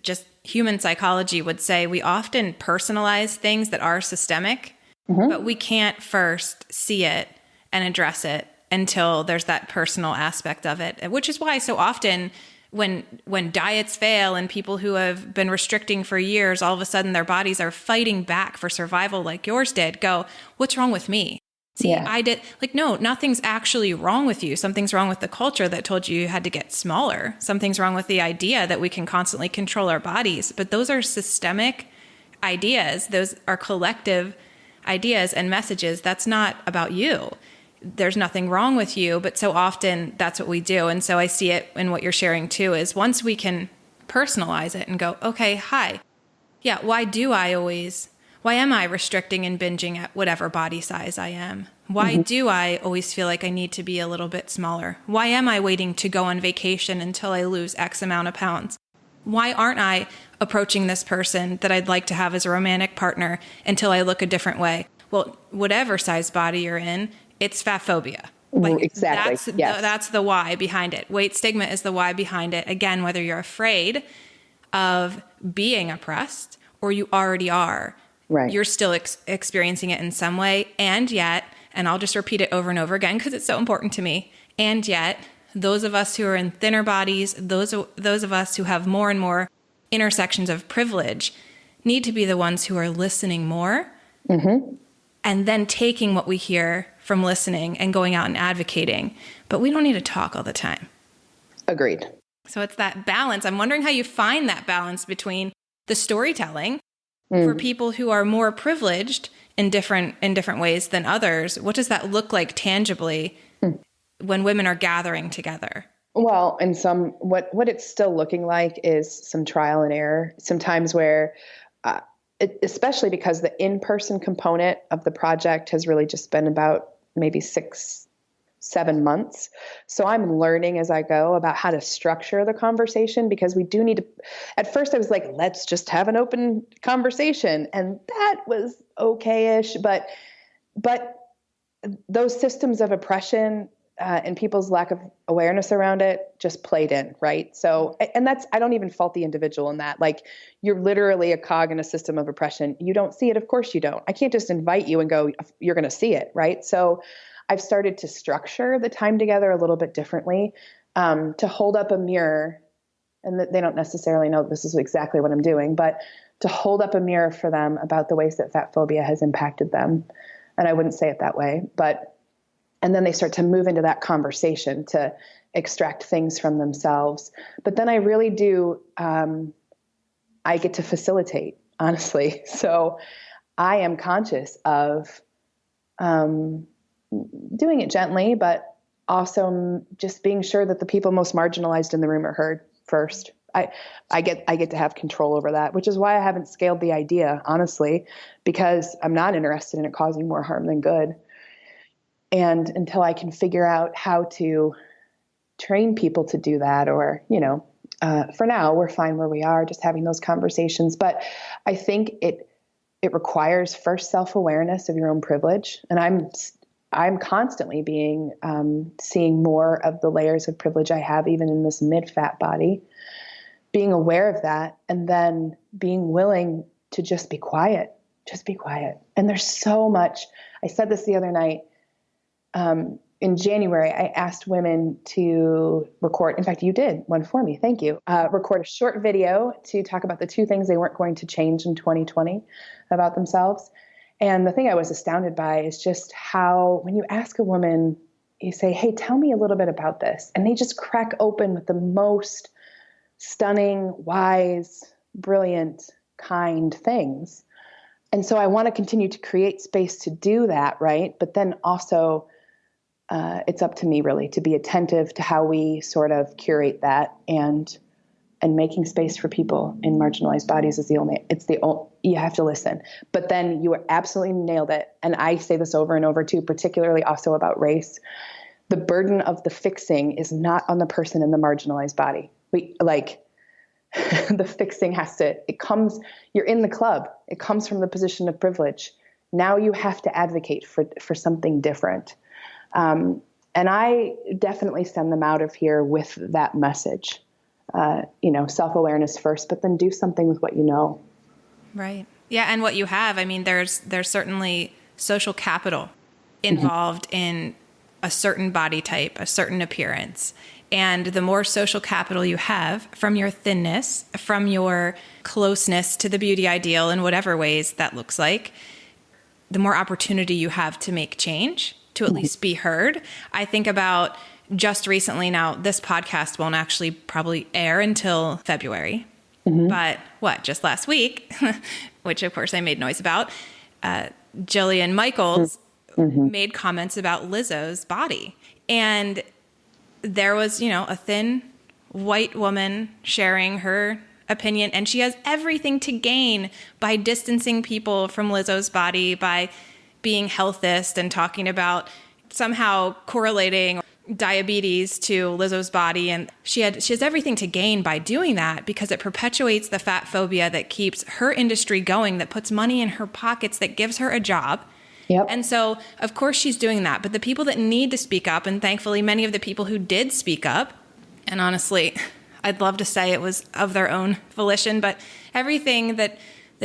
just human psychology would say we often personalize things that are systemic, but we can't first see it and address it until there's that personal aspect of it, which is why so often when diets fail and people who have been restricting for years, all of a sudden their bodies are fighting back for survival like yours did, go, what's wrong with me? See, yeah. I did, no, nothing's actually wrong with you. Something's wrong with the culture that told you had to get smaller. Something's wrong with the idea that we can constantly control our bodies. But those are systemic ideas. Those are collective ideas and messages. That's not about you. there's nothing wrong with you. But so often that's what we do. And so I see it in what you're sharing too, is once we can personalize it and go, okay, hi. Yeah. Why am I restricting and binging at whatever body size I am? Why do I always feel like I need to be a little bit smaller? Why am I waiting to go on vacation until I lose X amount of pounds? Why aren't I approaching this person that I'd like to have as a romantic partner until I look a different way? Well, whatever size body you're in, it's fatphobia. Like,
exactly.
That's the why behind it. Weight stigma is the why behind it. Again, whether you're afraid of being oppressed or you already are,
right,
you're still experiencing it in some way. And yet, and I'll just repeat it over and over again because it's so important to me, and yet those of us who are in thinner bodies, those of us who have more and more intersections of privilege need to be the ones who are listening more and then taking what we hear from listening and going out and advocating. But we don't need to talk all the time.
Agreed.
So it's that balance. I'm wondering how you find that balance between the storytelling for people who are more privileged in different ways than others. What does that look like tangibly when women are gathering together?
Well, and what it's still looking like is some trial and error. Sometimes where, especially because the in-person component of the project has really just been about maybe 6-7 months. So I'm learning as I go about how to structure the conversation, because we do need to, at first I was like, let's just have an open conversation. And that was okay-ish, but those systems of oppression and people's lack of awareness around it just played in, right? So, and I don't even fault the individual in that. Like, you're literally a cog in a system of oppression. You don't see it. Of course you don't. I can't just invite you and go, you're going to see it, right? So I've started to structure the time together a little bit differently, to hold up a mirror, and they don't necessarily know this is exactly what I'm doing, but to hold up a mirror for them about the ways that fatphobia has impacted them. And I wouldn't say it that way, and then they start to move into that conversation to extract things from themselves. But then I really do, I get to facilitate, honestly. So I am conscious of doing it gently, but also just being sure that the people most marginalized in the room are heard first. I get to have control over that, which is why I haven't scaled the idea, honestly, because I'm not interested in it causing more harm than good. And until I can figure out how to train people to do that, or, for now we're fine where we are, just having those conversations. But I think it requires first self-awareness of your own privilege. And I'm constantly seeing more of the layers of privilege I have, even in this mid-fat body, being aware of that, and then being willing to just be quiet. And there's so much. I said this the other night. In January, I asked women to record. In fact, you did one for me. Thank you. Record a short video to talk about the 2 things they weren't going to change in 2020 about themselves. And the thing I was astounded by is just how, when you ask a woman, you say, hey, tell me a little bit about this. And they just crack open with the most stunning, wise, brilliant, kind things. And so I want to continue to create space to do that, right? But then also, it's up to me really to be attentive to how we sort of curate that, and making space for people in marginalized bodies is you have to listen. But then you absolutely nailed it. And I say this over and over too, particularly also about race. The burden of the fixing is not on the person in the marginalized body. The fixing you're in the club. It comes from the position of privilege. Now you have to advocate for something different. And I definitely send them out of here with that message, self-awareness first, but then do something with what you know. Right.
Yeah. And what you have, I mean, there's certainly social capital involved in a certain body type, a certain appearance. And the more social capital you have from your thinness, from your closeness to the beauty ideal in whatever ways that looks like, the more opportunity you have to make change, to at least be heard. I think about just recently now, this podcast won't actually probably air until February. But just last week, which of course I made noise about, Jillian Michaels made comments about Lizzo's body. And there was, a thin white woman sharing her opinion, and she has everything to gain by distancing people from Lizzo's body, by being healthist and talking about somehow correlating diabetes to Lizzo's body. And she has everything to gain by doing that, because it perpetuates the fat phobia that keeps her industry going, that puts money in her pockets, that gives her a job.
Yep.
And so, of course, she's doing that. But the people that need to speak up, and thankfully many of the people who did speak up, and honestly, I'd love to say it was of their own volition, but everything that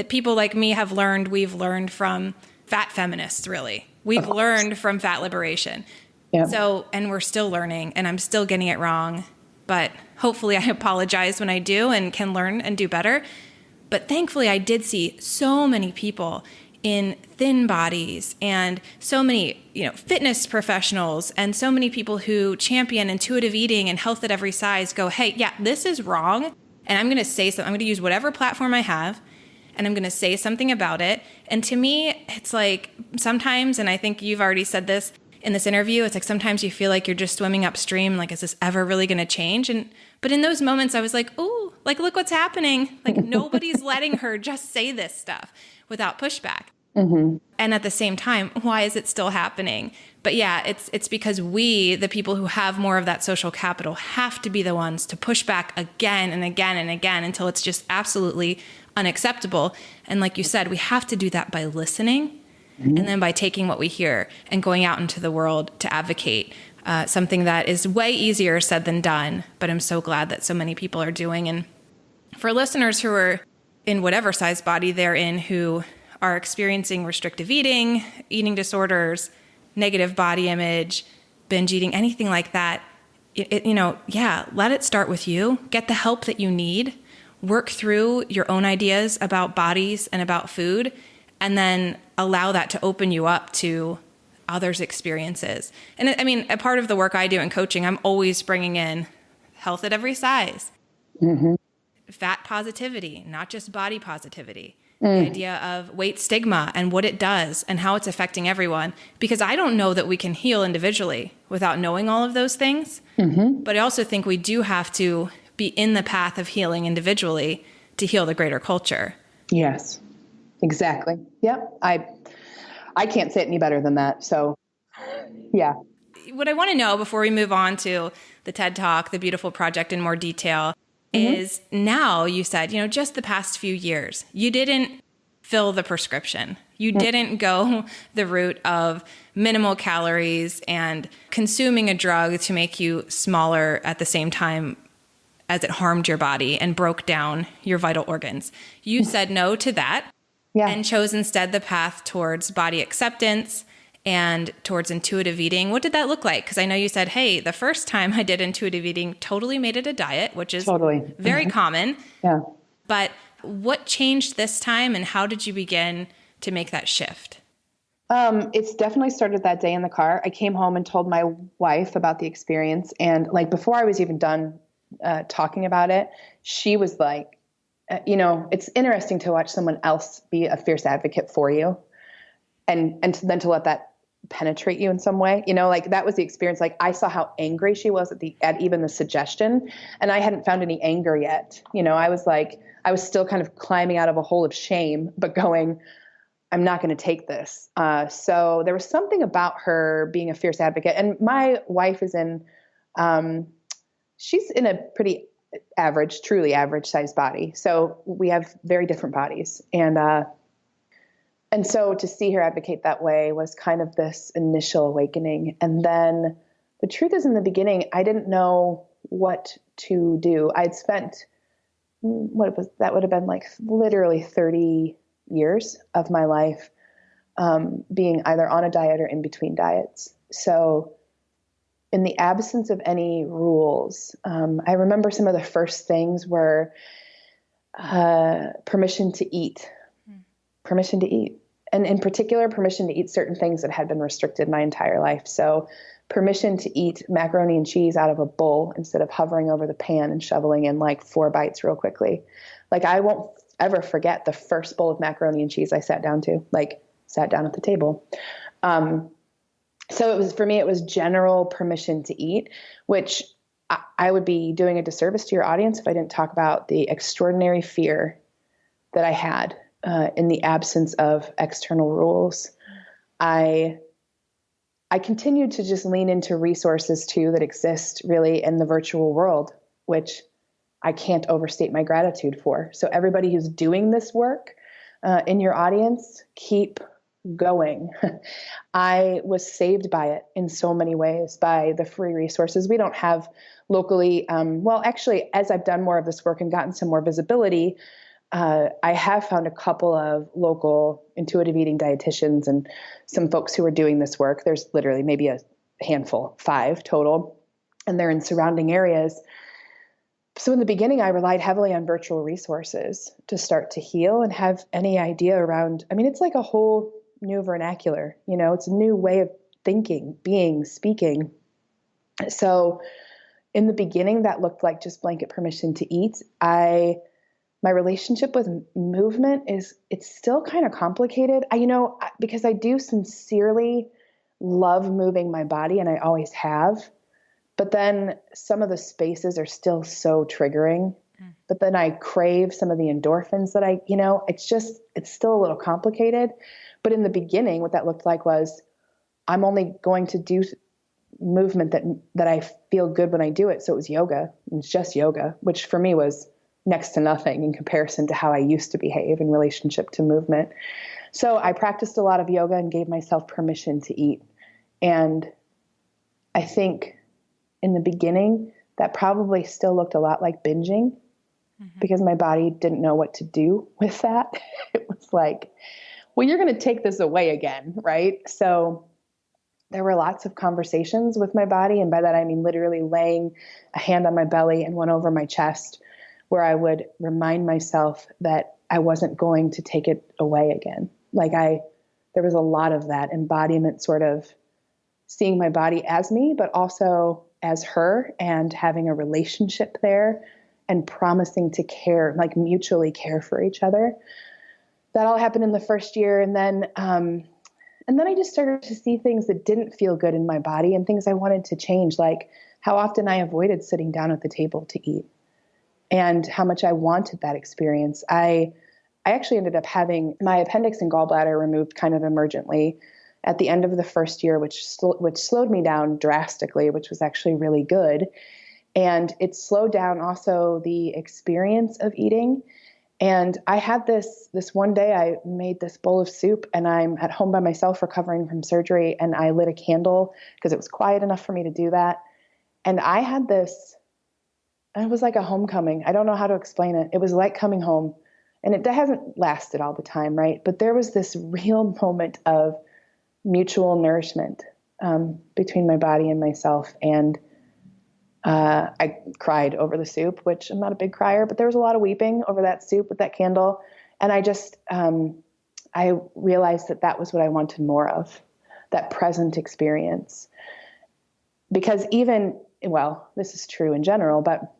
people like me have learned, we've learned from fat feminists, really. We've learned from fat liberation.
Yep.
So, and we're still learning, and I'm still getting it wrong. But hopefully I apologize when I do and can learn and do better. But thankfully I did see so many people in thin bodies, and so many, fitness professionals, and so many people who champion intuitive eating and health at every size go, hey, yeah, this is wrong. And I'm going to say something. I'm going to use whatever platform I have, and I'm going to say something about it. And to me, it's like sometimes, and I think you've already said this in this interview, it's like sometimes you feel like you're just swimming upstream. Like, is this ever really going to change? But in those moments, I was like, ooh, like, look what's happening. Like, nobody's letting her just say this stuff without pushback. Mm-hmm. And at the same time, why is it still happening? But yeah, it's because we, the people who have more of that social capital, have to be the ones to push back again and again and again until it's just absolutely unacceptable. And like you said, we have to do that by listening, and then by taking what we hear and going out into the world to advocate, something that is way easier said than done. But I'm so glad that so many people are doing. And for listeners who are in whatever size body they're in, who are experiencing restrictive eating, eating disorders, negative body image, binge eating, anything like that, let it start with you. Get the help that you need. Work through your own ideas about bodies and about food, and then allow that to open you up to others' experiences. And I mean, a part of the work I do in coaching, I'm always bringing in health at every size, fat positivity, not just body positivity. The idea of weight stigma and what it does and how it's affecting everyone. Because I don't know that we can heal individually without knowing all of those things. But I also think we do have to be in the path of healing individually to heal the greater culture.
Yes, exactly. Yep. I can't say it any better than that. So, yeah.
What I want to know before we move on to the TED Talk, the Beautifull Project in more detail, is now you said, just the past few years, you didn't fill the prescription. You didn't go the route of minimal calories and consuming a drug to make you smaller at the same time as it harmed your body and broke down your vital organs. You said no to that and chose instead the path towards body acceptance and towards intuitive eating. What did that look like? Because I know you said, hey, the first time I did intuitive eating, totally made it a diet, which is very common. Yeah. But what changed this time, and how did you begin to make that shift?
It's definitely started that day in the car. I came home and told my wife about the experience. And like, before I was even done talking about it, she was like, it's interesting to watch someone else be a fierce advocate for you. And then to let that penetrate you in some way, like that was the experience. Like, I saw how angry she was at even the suggestion, and I hadn't found any anger yet. I was still kind of climbing out of a hole of shame, but going, I'm not going to take this. So there was something about her being a fierce advocate. And my wife is she's in a pretty average, truly average sized body. So we have very different bodies. And so to see her advocate that way was kind of this initial awakening. And then the truth is, in the beginning, I didn't know what to do. I'd spent, that would have been like literally 30 years of my life being either on a diet or in between diets. So in the absence of any rules, I remember some of the first things were permission to eat. And in particular, permission to eat certain things that had been restricted my entire life. So permission to eat macaroni and cheese out of a bowl instead of hovering over the pan and shoveling in like 4 bites real quickly. Like, I won't ever forget the first bowl of macaroni and cheese I sat down at the table. So it was, for me, it was general permission to eat, which I would be doing a disservice to your audience if I didn't talk about the extraordinary fear that I had in the absence of external rules. I continued to just lean into resources too that exist really in the virtual world, which I can't overstate my gratitude for. So everybody who's doing this work in your audience, keep going. I was saved by it in so many ways, by the free resources we don't have locally. Well, actually, as I've done more of this work and gotten some more visibility, I have found a couple of local intuitive eating dietitians and some folks who are doing this work. There's literally maybe a handful, 5 total, and they're in surrounding areas. So in the beginning, I relied heavily on virtual resources to start to heal and have any idea around. I mean, it's like a whole new vernacular, it's a new way of thinking, being, speaking. So in the beginning, that looked like just blanket permission to eat. My relationship with movement it's still kind of complicated. Because I do sincerely love moving my body, and I always have. But then some of the spaces are still so triggering. But then I crave some of the endorphins that it's still a little complicated. But in the beginning, what that looked like was I'm only going to do movement that I feel good when I do it. So it was yoga. It's just yoga, which for me was next to nothing in comparison to how I used to behave in relationship to movement. So I practiced a lot of yoga and gave myself permission to eat. And I think in the beginning, that probably still looked a lot like binging because my body didn't know what to do with that. It was like, well, you're going to take this away again, right? So there were lots of conversations with my body. And by that, I mean literally laying a hand on my belly and one over my chest, where I would remind myself that I wasn't going to take it away again. There was a lot of that embodiment, sort of seeing my body as me, but also as her, and having a relationship there and promising to care, like mutually care for each other. That all happened in the first year. And then I just started to see things that didn't feel good in my body and things I wanted to change, like how often I avoided sitting down at the table to eat and how much I wanted that experience. I actually ended up having my appendix and gallbladder removed kind of emergently at the end of the first year, which slowed me down drastically, which was actually really good. And it slowed down also the experience of eating. And I had this one day, I made this bowl of soup, and I'm at home by myself recovering from surgery, and I lit a candle because it was quiet enough for me to do that. And I had this, it was like a homecoming. I don't know how to explain it. It was like coming home, and it hasn't lasted all the time, right? But there was this real moment of mutual nourishment between my body and myself. And I cried over the soup, which I'm not a big crier, but there was a lot of weeping over that soup with that candle. And I just, I realized that was what I wanted more of, that present experience. Because this is true in general, but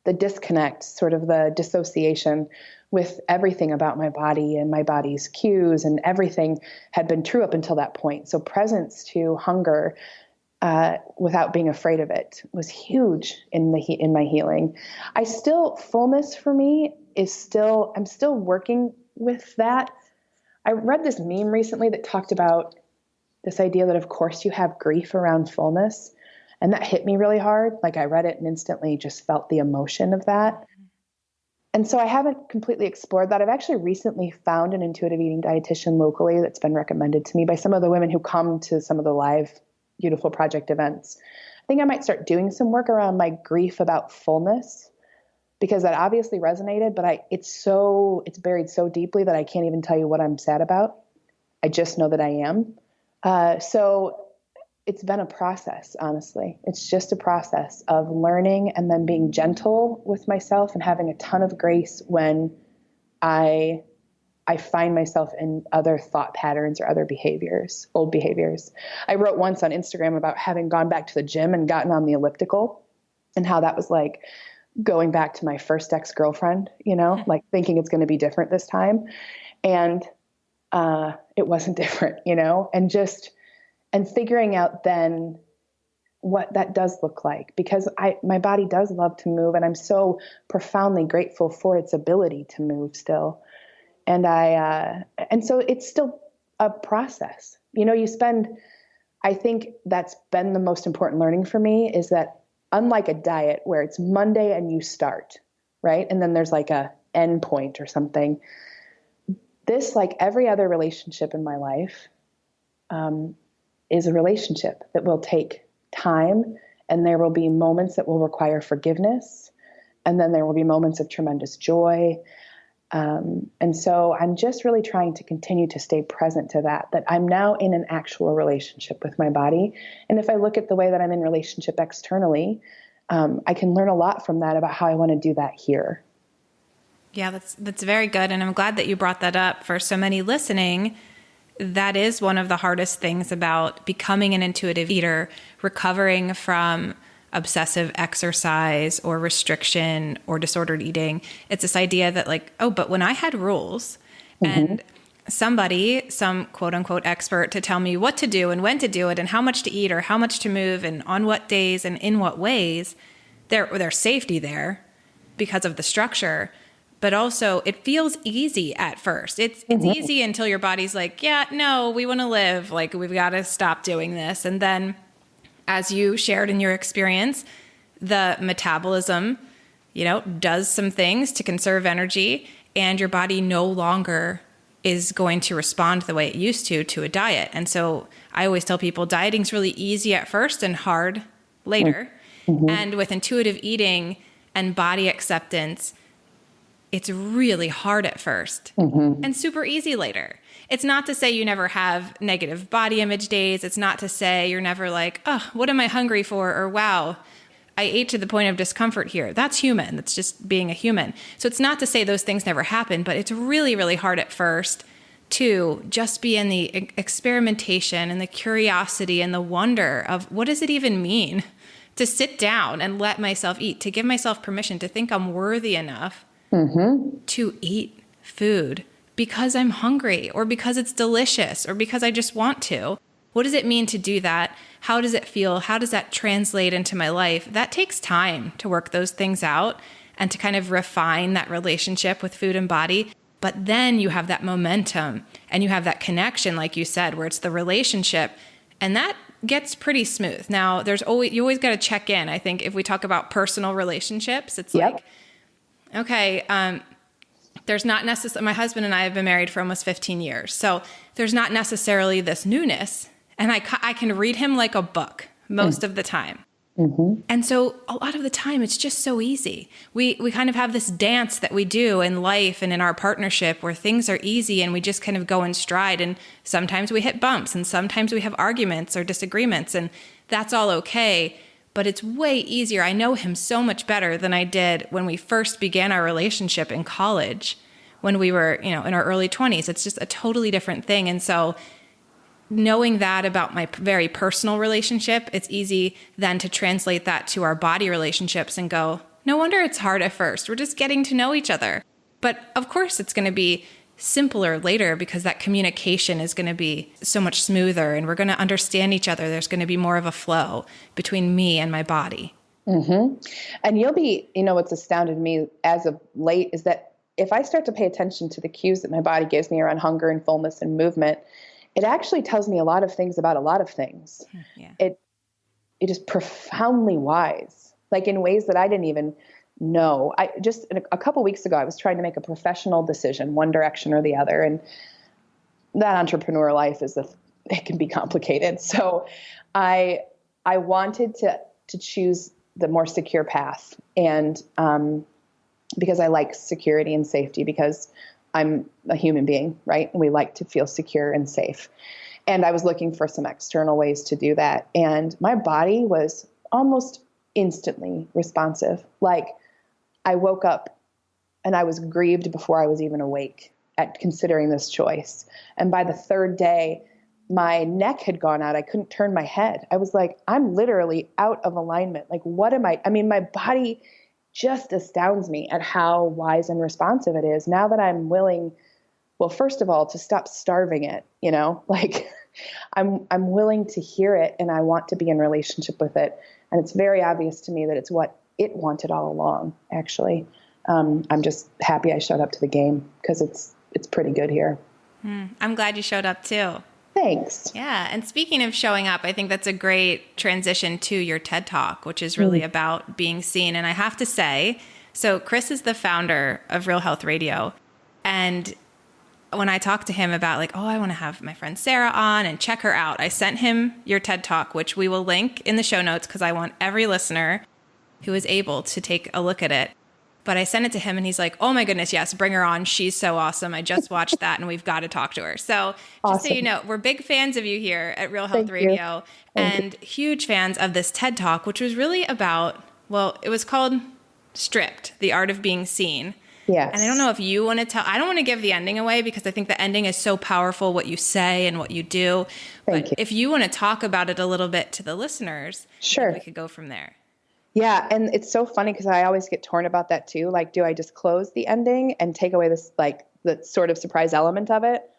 the disconnect, sort of the dissociation with everything about my body and my body's cues and everything had been true up until that point. So presence to hunger, without being afraid of it, was huge in my healing. Fullness for me I'm still working with that. I read this meme recently that talked about this idea that, of course, you have grief around fullness. And that hit me really hard. Like, I read it and instantly just felt the emotion of that. And so I haven't completely explored that. I've actually recently found an intuitive eating dietitian locally that's been recommended to me by some of the women who come to some of the live Beautifull Project events. I think I might start doing some work around my grief about fullness, because that obviously resonated, but it's buried so deeply that I can't even tell you what I'm sad about. I just know that I am. So it's been a process, honestly. It's just a process of learning and then being gentle with myself and having a ton of grace when I find myself in other thought patterns or other behaviors, old behaviors. I wrote once on Instagram about having gone back to the gym and gotten on the elliptical, and how that was like going back to my first ex-girlfriend, like thinking it's going to be different this time. And it wasn't different, and just and figuring out then what that does look like, because my body does love to move, and I'm so profoundly grateful for its ability to move still. And and so it's still a process. I think that's been the most important learning for me, is that unlike a diet where it's Monday and you start, right? And then there's like a end point or something. This, like every other relationship in my life, is a relationship that will take time, and there will be moments that will require forgiveness, and then there will be moments of tremendous joy. And so I'm just really trying to continue to stay present to that I'm now in an actual relationship with my body. And if I look at the way that I'm in relationship externally, I can learn a lot from that about how I want to do that here.
Yeah, that's very good. And I'm glad that you brought that up. For so many listening, that is one of the hardest things about becoming an intuitive eater, recovering from obsessive exercise or restriction or disordered eating. It's this idea that like, oh, but when I had rules and somebody, some quote unquote expert, to tell me what to do and when to do it and how much to eat or how much to move and on what days and in what ways, there's safety there because of the structure. But also it feels easy at first. It's easy until your body's like, yeah, no, we want to live. Like, we've got to stop doing this. And then, as you shared in your experience, the metabolism, does some things to conserve energy, and your body no longer is going to respond the way it used to a diet. And so I always tell people dieting's really easy at first and hard later. And with intuitive eating and body acceptance, it's really hard at first and super easy later. It's not to say you never have negative body image days. It's not to say you're never like, oh, what am I hungry for? Or, wow, I ate to the point of discomfort here. That's human. That's just being a human. So it's not to say those things never happen, but it's really, really hard at first to just be in the experimentation and the curiosity and the wonder of what does it even mean to sit down and let myself eat, to give myself permission to think I'm worthy enough to eat food because I'm hungry or because it's delicious or because I just want to. What does it mean to do that? How does it feel? How does that translate into my life? That takes time to work those things out and to kind of refine that relationship with food and body. But then you have that momentum and you have that connection, like you said, where it's the relationship, and that gets pretty smooth. Now, you always got to check in. I think if we talk about personal relationships, it's like, okay, there's not necessarily, my husband and I have been married for almost 15 years. So there's not necessarily this newness. And I can read him like a book most of the time. And so a lot of the time it's just so easy. We kind of have this dance that we do in life and in our partnership where things are easy and we just kind of go in stride. And sometimes we hit bumps and sometimes we have arguments or disagreements, and that's all okay. But it's way easier. I know him so much better than I did when we first began our relationship in college, when we were, in our early 20s. It's just a totally different thing. And so knowing that about my very personal relationship, it's easy then to translate that to our body relationships and go, no wonder it's hard at first. We're just getting to know each other. But of course it's going to be simpler later because that communication is going to be so much smoother and we're going to understand each other. There's going to be more of a flow between me and my body.
And you'll be, what's astounded me as of late is that if I start to pay attention to the cues that my body gives me around hunger and fullness and movement, it actually tells me a lot of things about a lot of things. It is profoundly wise, like in ways that I didn't even know. A couple weeks ago, I was trying to make a professional decision, one direction or the other. And that entrepreneur life it can be complicated. So I wanted to choose the more secure path. And, because I like security and safety, because I'm a human being, right? And we like to feel secure and safe. And I was looking for some external ways to do that. And my body was almost instantly responsive. Like I woke up and I was grieved before I was even awake at considering this choice. And by the third day, my neck had gone out. I couldn't turn my head. I was like, I'm literally out of alignment. Like, what am I? I mean, my body just astounds me at how wise and responsive it is now that I'm willing well, first of all, to stop starving it, like I'm willing to hear it and I want to be in relationship with it. And it's very obvious to me that it's what it wanted all along, actually. I'm just happy I showed up to the game because it's pretty good here.
I'm glad you showed up too.
Thanks.
Yeah. And speaking of showing up, I think that's a great transition to your TED Talk, which is really about being seen. And I have to say, so Chris is the founder of Real Health Radio. And when I talked to him about like, oh, I want to have my friend Sarah on and check her out, I sent him your TED Talk, which we will link in the show notes because I want every listener who is able to take a look at it. But I sent it to him and he's like, oh my goodness, yes, bring her on. She's so awesome. I just watched that and we've got to talk to her. So just so you know, we're big fans of you here at Real Health Radio and huge fans of this TED Talk, which was really about, well, it was called Stripped, The Art of Being Seen.
Yes.
And I don't know if you want to tell, I don't want to give the ending away because I think the ending is so powerful, what you say and what you do. But if you want to talk about it a little bit to the listeners,
sure,
we could go from there.
Yeah. And it's so funny because I always get torn about that too. Like, do I just close the ending and take away this, like the sort of surprise element of it?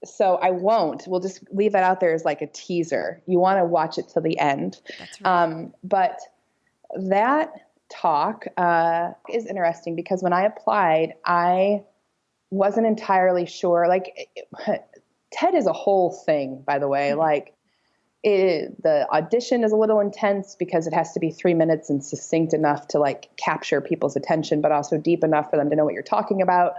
So I won't. We'll just leave that out there as like a teaser. You want to watch it till the end.
That's right.
But that talk is interesting because when I applied, I wasn't entirely sure. Like, TED is a whole thing, by the way. Like, the audition is a little intense because it has to be 3 minutes and succinct enough to like capture people's attention, but also deep enough for them to know what you're talking about.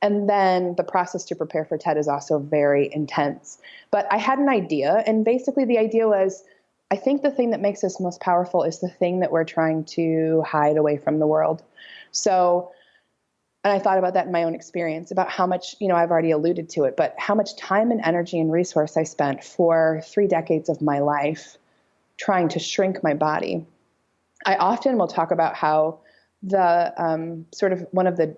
And then the process to prepare for TED is also very intense. But I had an idea, and basically the idea was, I think the thing that makes us most powerful is the thing that we're trying to hide away from the world. So, and I thought about that in my own experience, about how much, I've already alluded to it, but how much time and energy and resource I spent for 3 decades of my life trying to shrink my body. I often will talk about how the sort of one of the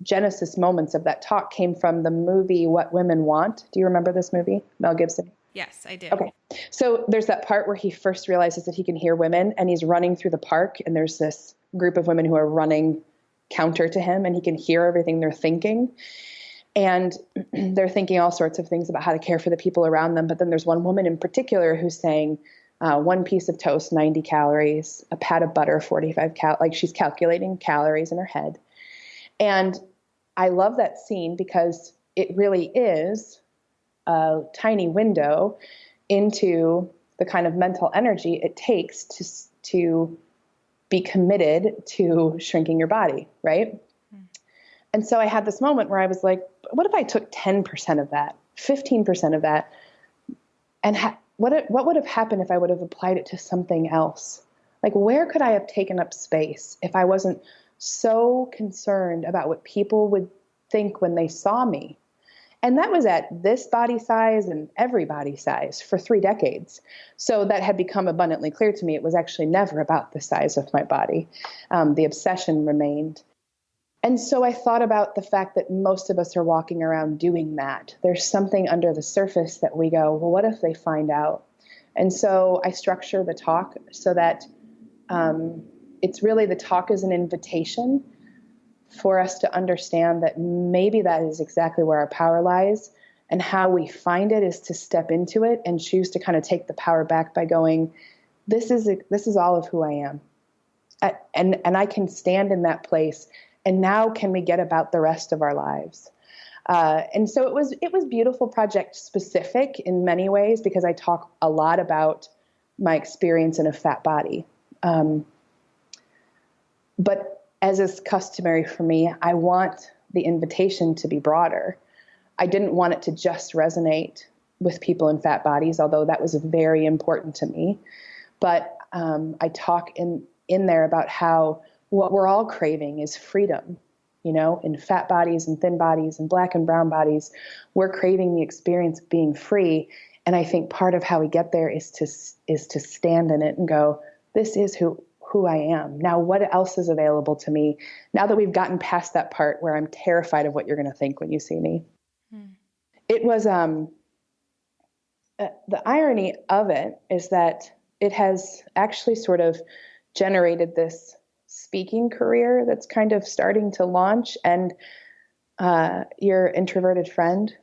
genesis moments of that talk came from the movie What Women Want. Do you remember this movie? Mel Gibson.
Yes, I do.
Okay. So there's that part where he first realizes that he can hear women and he's running through the park and there's this group of women who are running counter to him and he can hear everything they're thinking. And they're thinking all sorts of things about how to care for the people around them. But then there's one woman in particular who's saying 1 piece of toast, 90 calories, a pat of butter, 45 like she's calculating calories in her head. And I love that scene because it really is a tiny window into the kind of mental energy it takes to be committed to shrinking your body, right? And so I had this moment where I was like, what if I took 10% of that, 15% of that, and what would have happened if I would have applied it to something else? Like, where could I have taken up space if I wasn't so concerned about what people would think when they saw me? And that was at this body size and every body size for 3 decades. So that had become abundantly clear to me. It was actually never about the size of my body. The obsession remained. And so I thought about the fact that most of us are walking around doing that. There's something under the surface that we go, well, what if they find out? And so I structure the talk so that it's really, the talk is an invitation for us to understand that maybe that is exactly where our power lies, and how we find it is to step into it and choose to kind of take the power back by going, this is all of who I am. And I can stand in that place. And now can we get about the rest of our lives? And so it was Beautifull Project specific in many ways because I talk a lot about my experience in a fat body. But as is customary for me, I want the invitation to be broader. I didn't want it to just resonate with people in fat bodies, although that was very important to me. But I talk in there about how what we're all craving is freedom. In fat bodies and thin bodies and black and brown bodies, we're craving the experience of being free. And I think part of how we get there is to stand in it and go, this is who I am. Now, what else is available to me now that we've gotten past that part where I'm terrified of what you're going to think when you see me? It was, the irony of it is that it has actually sort of generated this speaking career that's kind of starting to launch. And your introverted friend.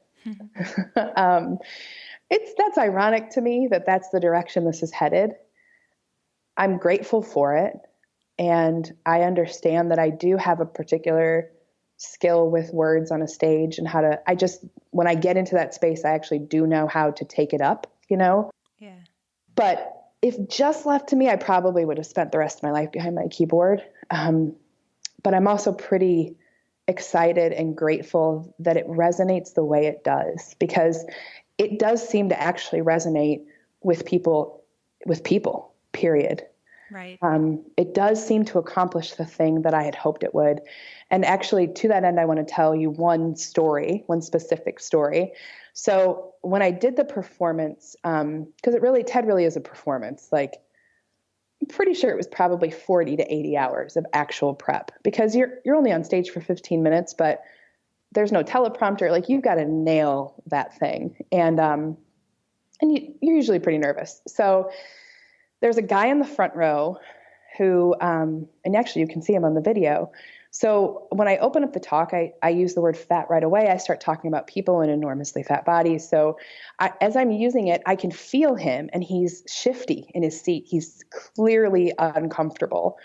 That's ironic to me that that's the direction this is headed. I'm grateful for it. And I understand that I do have a particular skill with words on a stage and when I get into that space, I actually do know how to take it up, you know?
Yeah.
But if just left to me, I probably would have spent the rest of my life behind my keyboard. But I'm also pretty excited and grateful that it resonates the way it does, because it does seem to actually resonate with people, period.
Right.
It does seem to accomplish the thing that I had hoped it would. And actually, to that end, I want to tell you one specific story. So when I did the performance, because TED really is a performance, like I'm pretty sure it was probably 40 to 80 hours of actual prep, because you're only on stage for 15 minutes, but there's no teleprompter. Like, you've got to nail that thing. And you're usually pretty nervous. So there's a guy in the front row who, and actually you can see him on the video. So when I open up the talk, I use the word fat right away. I start talking about people in enormously fat bodies. So as I'm using it, I can feel him, and he's shifty in his seat. He's clearly uncomfortable.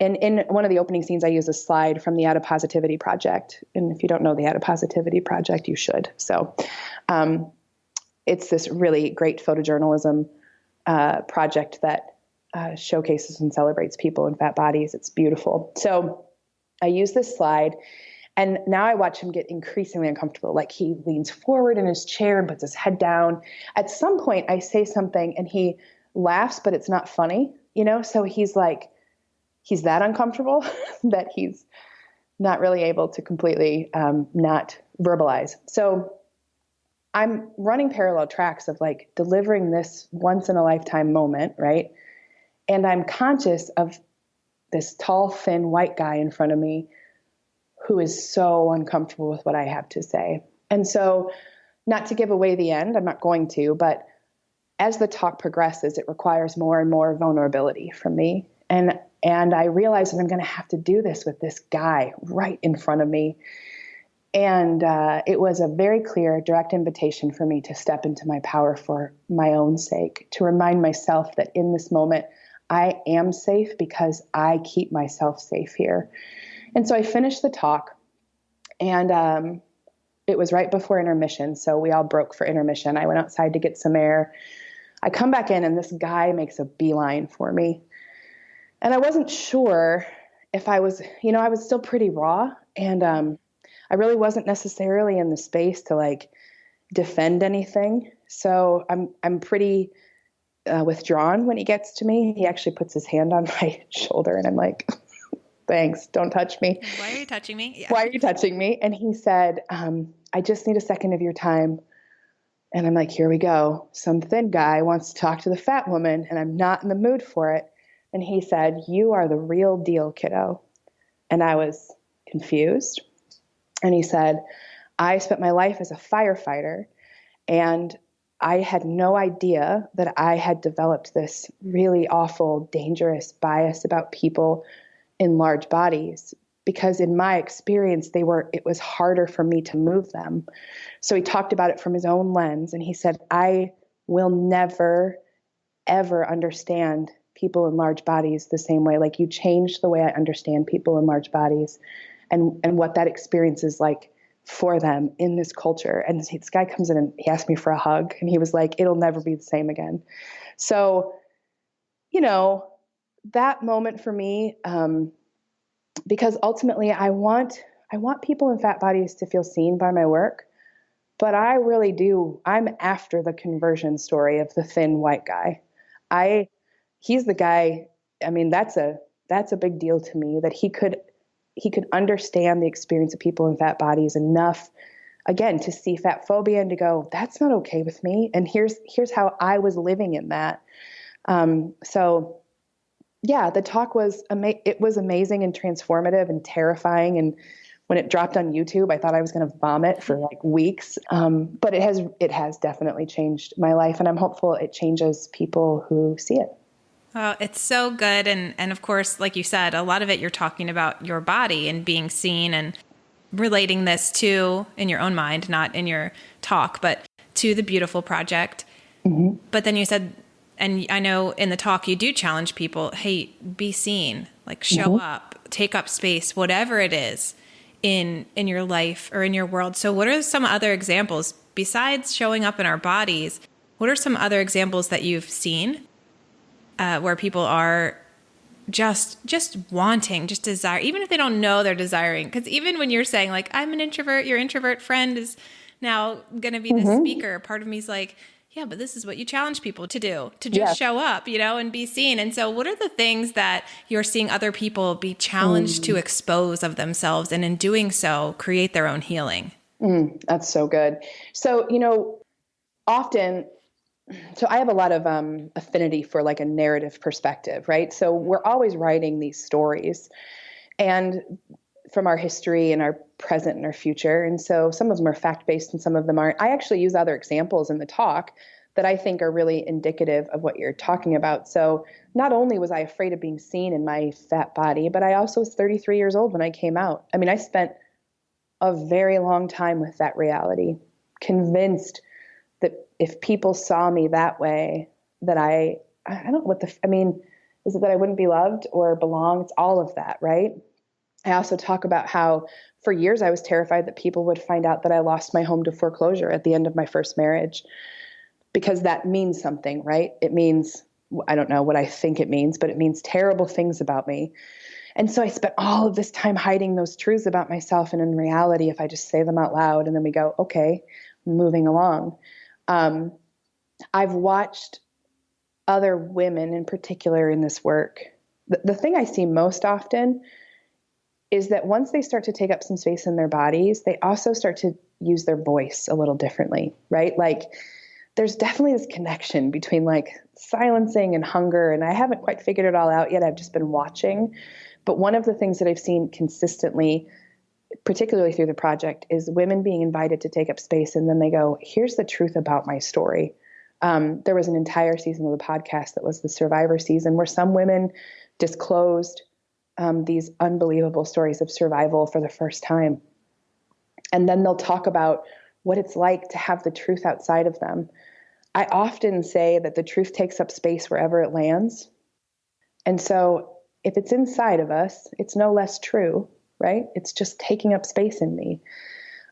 And in one of the opening scenes, I use a slide from the Adipositivity Project. And if you don't know the Adipositivity Project, you should. So it's this really great photojournalism project that showcases and celebrates people in fat bodies. It's beautiful. So I use this slide, and now I watch him get increasingly uncomfortable. Like, he leans forward in his chair and puts his head down. At some point I say something and he laughs, but it's not funny, you know? So he's that uncomfortable that he's not really able to completely not verbalize. So I'm running parallel tracks of like delivering this once in a lifetime moment, right? And I'm conscious of this tall, thin, white guy in front of me who is so uncomfortable with what I have to say. And so, not to give away the end, I'm not going to, but as the talk progresses, it requires more and more vulnerability from me. And I realize that I'm going to have to do this with this guy right in front of me. And it was a very clear, direct invitation for me to step into my power for my own sake, to remind myself that in this moment, I am safe because I keep myself safe here. And so I finished the talk, and it was right before intermission. So we all broke for intermission. I went outside to get some air. I come back in, and this guy makes a beeline for me. And I wasn't sure if I was still pretty raw. And I really wasn't necessarily in the space to like defend anything. So I'm pretty withdrawn when he gets to me. He actually puts his hand on my shoulder, and I'm like, thanks, don't touch me.
Why are you touching me? Yeah.
Why are you touching me? And he said, I just need a second of your time. And I'm like, here we go. Some thin guy wants to talk to the fat woman, and I'm not in the mood for it. And he said, you are the real deal, kiddo. And I was confused. And he said, I spent my life as a firefighter, and I had no idea that I had developed this really awful, dangerous bias about people in large bodies, because in my experience, it was harder for me to move them. So he talked about it from his own lens, and he said, I will never, ever understand people in large bodies the same way. Like, you changed the way I understand people in large bodies and what that experience is like for them in this culture. And this guy comes in and he asked me for a hug, and he was like, it'll never be the same again. So, that moment for me, because ultimately I want people in fat bodies to feel seen by my work, but I really do. I'm after the conversion story of the thin white guy. He's the guy. I mean, that's a big deal to me, that he could understand the experience of people in fat bodies enough, again, to see fatphobia and to go, that's not okay with me. And here's how I was living in that. So yeah, the talk was amazing and transformative and terrifying. And when it dropped on YouTube, I thought I was going to vomit for like weeks. But it has definitely changed my life, and I'm hopeful it changes people who see it.
Oh, it's so good. And of course, like you said, a lot of it, you're talking about your body and being seen. And relating this to, in your own mind, not in your talk, but to the Beautifull Project. Mm-hmm. But then you said, and I know in the talk you do challenge people, hey, be seen, like show up, take up space, whatever it is in your life or in your world. So what are some other examples besides showing up in our bodies? What are some other examples that you've seen where people are just wanting, just desire, even if they don't know they're desiring? Because even when you're saying like, I'm an introvert, your introvert friend is now going to be the speaker. Part of me is like, yeah, but this is what you challenge people to do, to just show up, and be seen. And so what are the things that you're seeing other people be challenged to expose of themselves, and in doing so, create their own healing?
That's so good. So, often, so I have a lot of affinity for like a narrative perspective, right? So we're always writing these stories, and from our history and our present and our future. And so some of them are fact-based and some of them aren't. I actually use other examples in the talk that I think are really indicative of what you're talking about. So not only was I afraid of being seen in my fat body, but I also was 33 years old when I came out. I mean, I spent a very long time with that reality, convinced that if people saw me that way, that I don't know what is it that I wouldn't be loved or belong? It's all of that, right? I also talk about how for years I was terrified that people would find out that I lost my home to foreclosure at the end of my first marriage, because that means something, right? It means, I don't know what I think it means, but it means terrible things about me. And so I spent all of this time hiding those truths about myself. And in reality, if I just say them out loud and then we go, okay, moving along. I've watched other women in particular in this work. The thing I see most often is that once they start to take up some space in their bodies, they also start to use their voice a little differently, right? Like there's definitely this connection between like silencing and hunger. And I haven't quite figured it all out yet. I've just been watching. But one of the things that I've seen consistently, particularly through the project, is women being invited to take up space. And then they go, here's the truth about my story. There was an entire season of the podcast that was the Survivor season where some women disclosed these unbelievable stories of survival for the first time. And then they'll talk about what it's like to have the truth outside of them. I often say that the truth takes up space wherever it lands. And so if it's inside of us, it's no less true, right? It's just taking up space in me.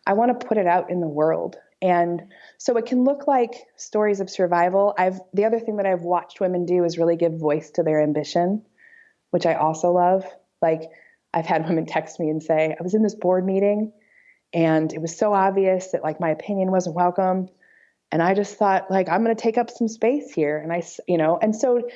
I want to put it out in the world. And so it can look like stories of survival. The other thing that I've watched women do is really give voice to their ambition, which I also love. Like I've had women text me and say, I was in this board meeting and it was so obvious that like my opinion wasn't welcome. And I just thought like, I'm going to take up some space here. And and so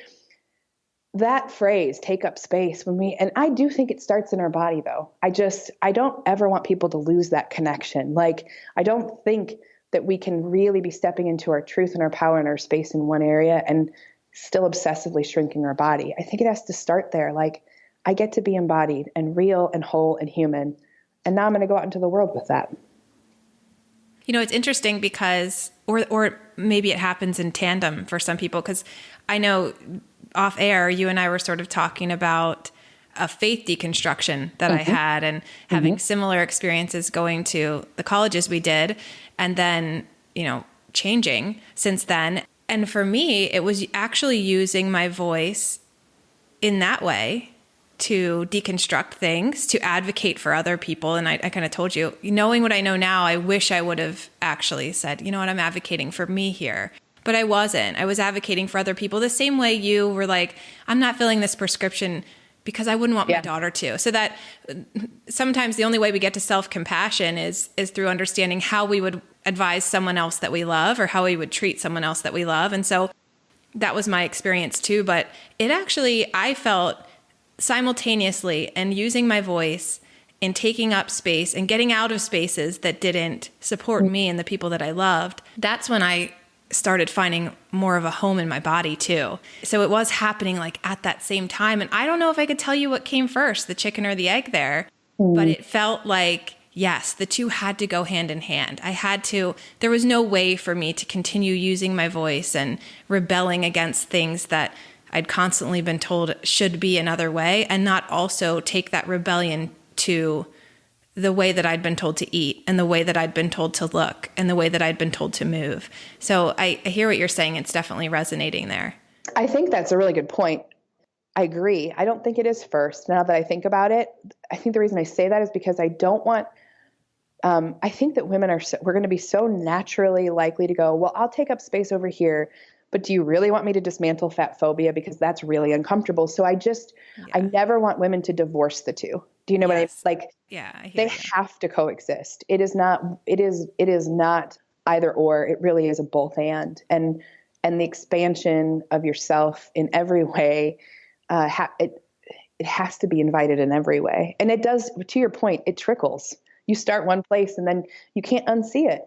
that phrase, take up space, and I do think it starts in our body though. I don't ever want people to lose that connection. Like, I don't think that we can really be stepping into our truth and our power and our space in one area and still obsessively shrinking our body. I think it has to start there. Like, I get to be embodied and real and whole and human. And now I'm going to go out into the world with that.
It's interesting because, or maybe it happens in tandem for some people, because I know off air, you and I were sort of talking about a faith deconstruction that I had and having similar experiences going to the colleges we did and then, changing since then. And for me, it was actually using my voice in that way to deconstruct things, to advocate for other people. And I kind of told you, knowing what I know now, I wish I would have actually said, you know what, I'm advocating for me here. But I wasn't. I was advocating for other people the same way you were like, I'm not filling this prescription because I wouldn't want my daughter to. So that sometimes the only way we get to self-compassion is through understanding how we would advise someone else that we love or how we would treat someone else that we love. And so that was my experience too. But it actually, I felt simultaneously and using my voice and taking up space and getting out of spaces that didn't support me and the people that I loved. That's when I started finding more of a home in my body too. So it was happening like at that same time. And I don't know if I could tell you what came first, the chicken or the egg there, but it felt like, yes, the two had to go hand in hand. There was no way for me to continue using my voice and rebelling against things that I'd constantly been told should be another way and not also take that rebellion to the way that I'd been told to eat and the way that I'd been told to look and the way that I'd been told to move. So I hear what you're saying. It's definitely resonating there.
I think that's a really good point. I agree. I don't think it is first. Now that I think about it, I think the reason I say that is because I don't want, I think that women we're going to be so naturally likely to go, well, I'll take up space over here, but do you really want me to dismantle fatphobia? Because that's really uncomfortable. So I never want women to divorce the two. Do you know what I mean? Like, they have to coexist. It is not either or. It really is a both and the expansion of yourself in every way. It has to be invited in every way. And it does, to your point, it trickles. You start one place and then you can't unsee it.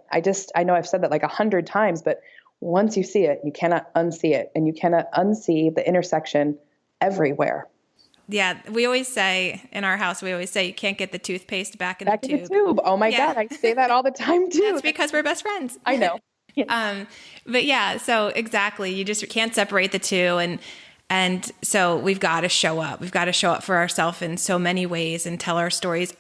I know I've said that like 100 times, but once you see it, you cannot unsee it, and you cannot unsee the intersection everywhere.
Yeah. We always say in our house, you can't get the toothpaste back in the
tube. Oh my God. I say that all the time too.
That's because we're best friends.
I know. Yeah.
But yeah, so exactly. You just can't separate the two. And so we've got to show up. We've got to show up for ourselves in so many ways and tell our stories.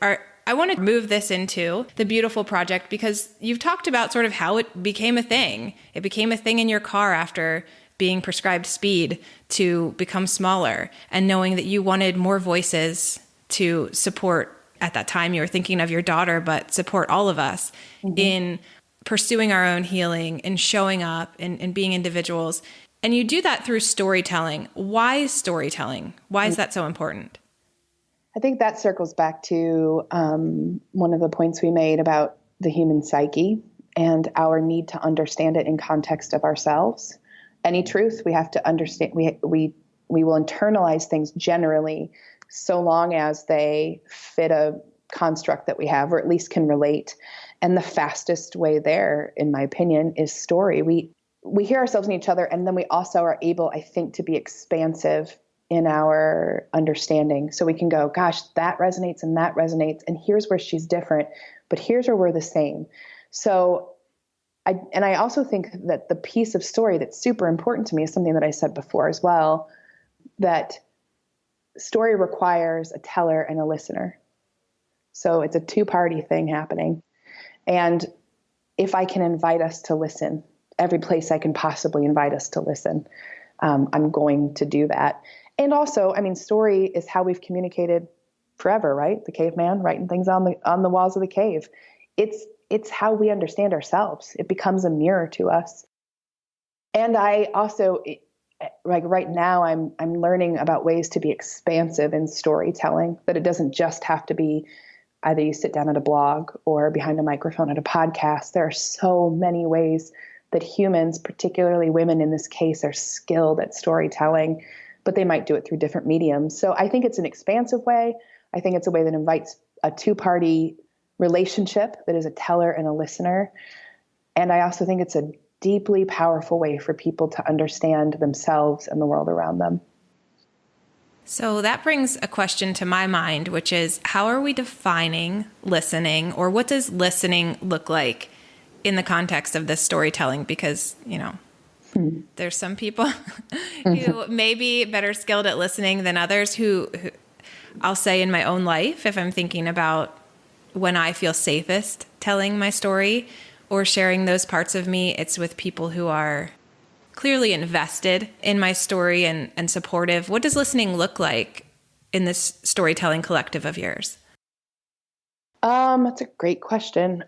I want to move this into the Beautifull Project because you've talked about sort of how it became a thing. It became a thing in your car after being prescribed speed to become smaller, and knowing that you wanted more voices to support. At that time, you were thinking of your daughter, but support all of us in pursuing our own healing and showing up and being individuals. And you do that through storytelling. Why storytelling? Why is that so important?
I think that circles back to one of the points we made about the human psyche and our need to understand it in context of ourselves. Any truth, we have to understand. We will internalize things generally so long as they fit a construct that we have, or at least can relate. And the fastest way there, in my opinion, is story. We hear ourselves in each other, and then we also are able, I think, to be expansive in our understanding. So we can go, gosh, that resonates, and here's where she's different, but here's where we're the same. So I also think that the piece of story that's super important to me is something that I said before as well, that story requires a teller and a listener. So it's a two-party thing happening. And if I can invite us to listen, every place I can possibly invite us to listen, I'm going to do that. And also, I mean, story is how we've communicated forever, right? The caveman writing things on the walls of the cave. It's how we understand ourselves. It becomes a mirror to us. And I also, like right now, I'm learning about ways to be expansive in storytelling, that it doesn't just have to be either you sit down at a blog or behind a microphone at a podcast. There are so many ways that humans, particularly women in this case, are skilled at storytelling, but they might do it through different mediums. So I think it's an expansive way. I think it's a way that invites a two-party relationship that is a teller and a listener. And I also think it's a deeply powerful way for people to understand themselves and the world around them.
So that brings a question to my mind, which is, how are we defining listening, or what does listening look like in the context of this storytelling? Because, there's some people who may be better skilled at listening than others, who I'll say in my own life, if I'm thinking about when I feel safest telling my story or sharing those parts of me, it's with people who are clearly invested in my story and supportive. What does listening look like in this storytelling collective of yours?
That's a great question.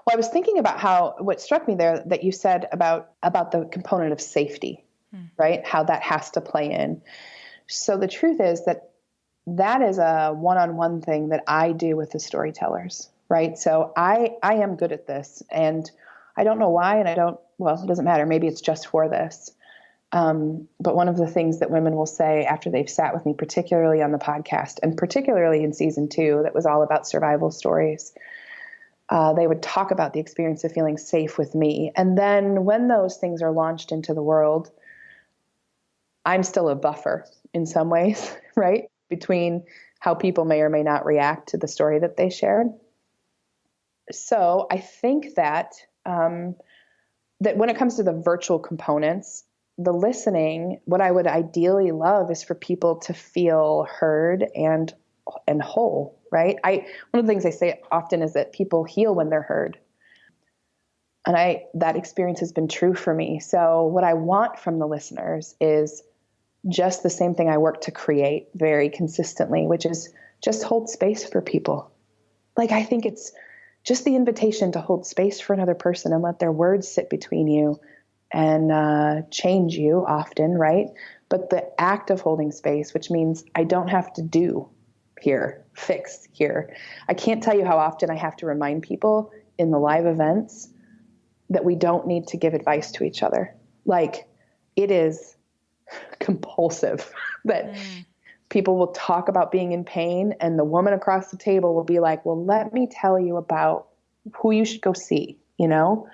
Well, I was thinking about what struck me there that you said about the component of safety, right? How that has to play in. So the truth is that is a one-on-one thing that I do with the storytellers, right? So I am good at this, and I don't know why, and it doesn't matter. Maybe it's just for this. But one of the things that women will say after they've sat with me, particularly on the podcast, and particularly in season 2, that was all about survival stories, they would talk about the experience of feeling safe with me. And then when those things are launched into the world, I'm still a buffer in some ways, right? Between how people may or may not react to the story that they shared. So I think that that when it comes to the virtual components, the listening, what I would ideally love is for people to feel heard and whole, right? One of the things I say often is that people heal when they're heard. And that experience has been true for me. So what I want from the listeners is just the same thing I work to create very consistently, which is just hold space for people. Like, I think it's just the invitation to hold space for another person and let their words sit between you and change you often, right? But the act of holding space, which means I don't have to do here, fix here. I can't tell you how often I have to remind people in the live events that we don't need to give advice to each other. Like, it is compulsive that people will talk about being in pain, and the woman across the table will be like, well, let me tell you about who you should go see, you know?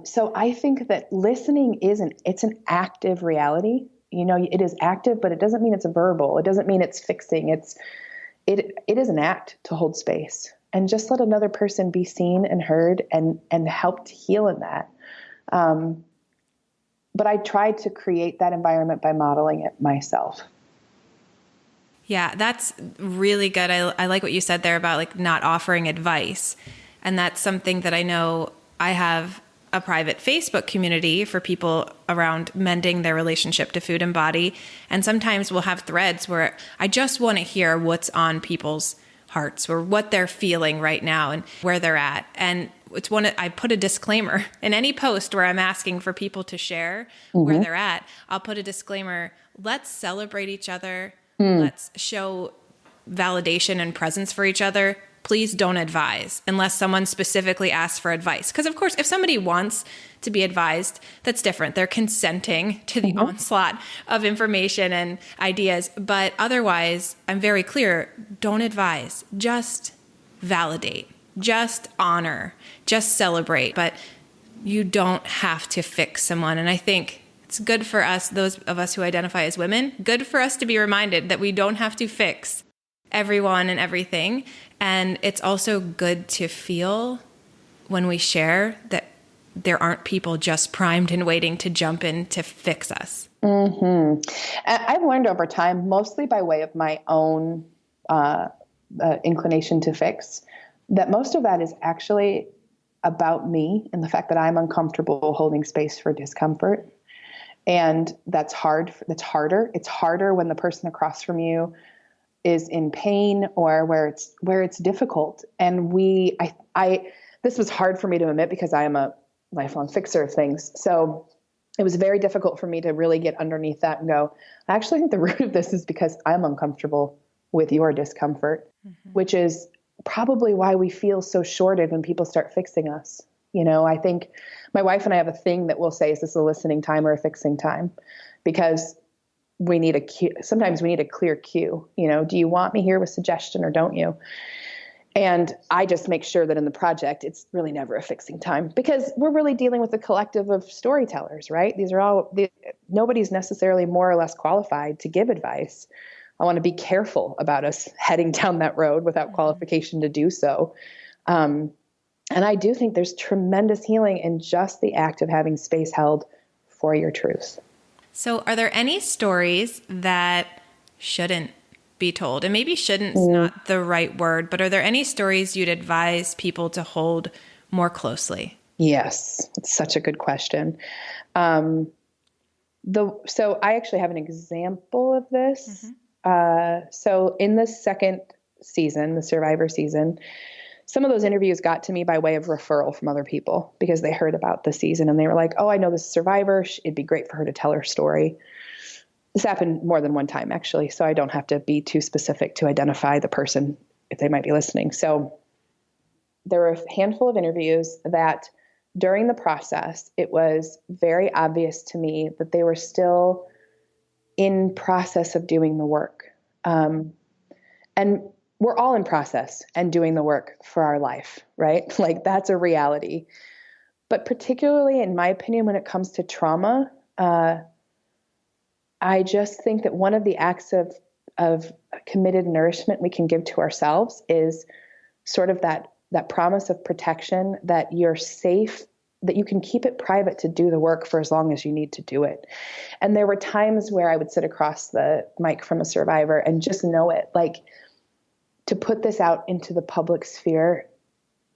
So I think that listening it's an active reality. You know, it is active, but it doesn't mean it's verbal. It doesn't mean it's fixing. It is an act to hold space and just let another person be seen and heard and help to heal in that. But I tried to create that environment by modeling it myself.
Yeah, that's really good. I like what you said there about like not offering advice. And that's something that I know I have a private Facebook community for people around mending their relationship to food and body. And sometimes we'll have threads where I just want to hear what's on people's hearts or what they're feeling right now and where they're at. And I put a disclaimer in any post where I'm asking for people to share where they're at. I'll put a disclaimer. Let's celebrate each other. Let's show validation and presence for each other. Please don't advise unless someone specifically asks for advice. Because of course, if somebody wants to be advised, that's different. They're consenting to the onslaught of information and ideas. But otherwise, I'm very clear, don't advise. Just validate, just honor, just celebrate. But you don't have to fix someone. And I think it's good for us, those of us who identify as women, good for us to be reminded that we don't have to fix everyone and everything. And it's also good to feel when we share that there aren't people just primed and waiting to jump in to fix us.
I've learned over time, mostly by way of my own inclination to fix, that most of that is actually about me and the fact that I'm uncomfortable holding space for discomfort. And that's hard. It's harder when the person across from you is in pain or where it's difficult. And this was hard for me to admit because I am a lifelong fixer of things. So it was very difficult for me to really get underneath that and go, I actually think the root of this is because I'm uncomfortable with your discomfort, which is probably why we feel so shorted when people start fixing us. You know, I think my wife and I have a thing that we'll say, is this a listening time or a fixing time? Because we need a cue. Sometimes we need a clear cue. You know, do you want me here with suggestion or don't you? And I just make sure that in the project, it's really never a fixing time because we're really dealing with a collective of storytellers, right? Nobody's necessarily more or less qualified to give advice. I want to be careful about us heading down that road without qualification to do so. And I do think there's tremendous healing in just the act of having space held for your truth.
So are there any stories that shouldn't be told? And maybe shouldn't's not the right word, but are there any stories you'd advise people to hold more closely?
Yes, it's such a good question. So I actually have an example of this. So in the second season, the Survivor season, some of those interviews got to me by way of referral from other people because they heard about the season and they were like, oh, I know this survivor. It'd be great for her to tell her story. This happened more than one time, actually, so I don't have to be too specific to identify the person if they might be listening. So there were a handful of interviews that during the process, it was very obvious to me that they were still in process of doing the work. And we're all in process and doing the work for our life, right? Like that's a reality. But particularly in my opinion, when it comes to trauma, I just think that one of the acts of committed nourishment we can give to ourselves is sort of that promise of protection, that you're safe, that you can keep it private to do the work for as long as you need to do it. And there were times where I would sit across the mic from a survivor and just know it. Like to put this out into the public sphere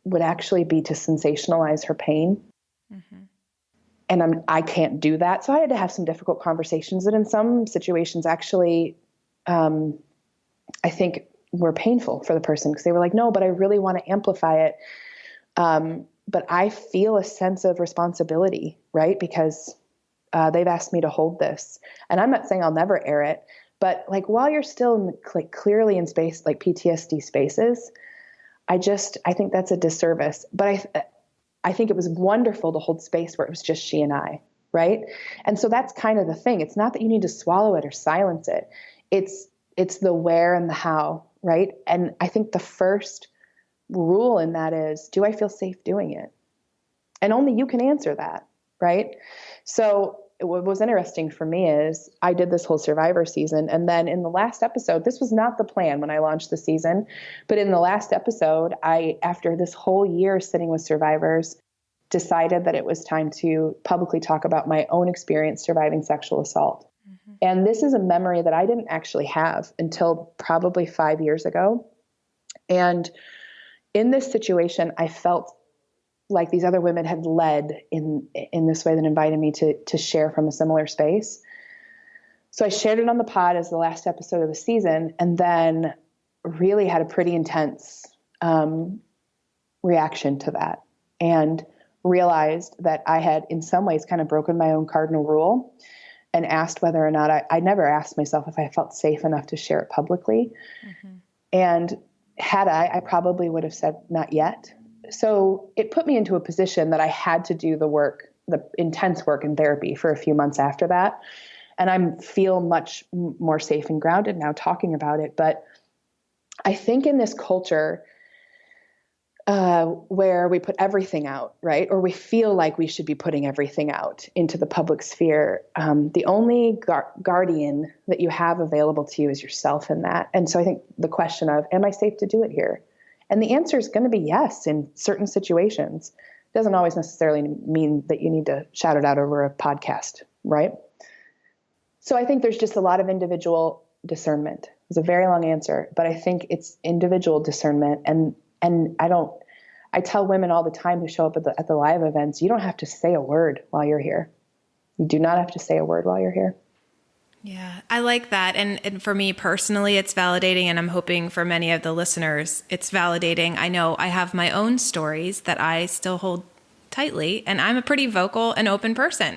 would actually be to sensationalize her pain. Mm-hmm. And I can't do that. So I had to have some difficult conversations that in some situations actually, I think were painful for the person, because they were like, no, but I really want to amplify it. But I feel a sense of responsibility, right? Because they've asked me to hold this. And I'm not saying I'll never air it, but like while you're still in like clearly in space, like PTSD spaces, I think that's a disservice. But I think it was wonderful to hold space where it was just she and I, right? And so that's kind of the thing. It's not that you need to swallow it or silence it. It's the where and the how, right? And I think the first rule in that is, do I feel safe doing it? And only you can answer that, right? So what was interesting for me is I did this whole Survivor season. And then in the last episode, this was not the plan when I launched the season, but in the last episode, after this whole year sitting with survivors, decided that it was time to publicly talk about my own experience surviving sexual assault. Mm-hmm. And this is a memory that I didn't actually have until probably 5 years ago. And in this situation, I felt like these other women had led in this way that invited me to share from a similar space. So I shared it on the pod as the last episode of the season, and then really had a pretty intense reaction to that, and realized that I had in some ways kind of broken my own cardinal rule, and asked whether or not I never asked myself if I felt safe enough to share it publicly. Mm-hmm. And had I probably would have said not yet. So it put me into a position that I had to do the work, the intense work in therapy for a few months after that. And I feel much more safe and grounded now talking about it. But I think in this culture where we put everything out, right? Or we feel like we should be putting everything out into the public sphere. The only guardian that you have available to you is yourself in that. And so I think the question of, am I safe to do it here? And the answer is going to be yes in certain situations. It doesn't always necessarily mean that you need to shout it out over a podcast, right? So I think there's just a lot of individual discernment. It's a very long answer, but I think it's individual discernment. And I tell women all the time who show up at the live events, you don't have to say a word while you're here. You do not have to say a word while you're here.
Yeah, I like that. And for me personally, it's validating, and I'm hoping for many of the listeners, it's validating. I know I have my own stories that I still hold tightly, and I'm a pretty vocal and open person.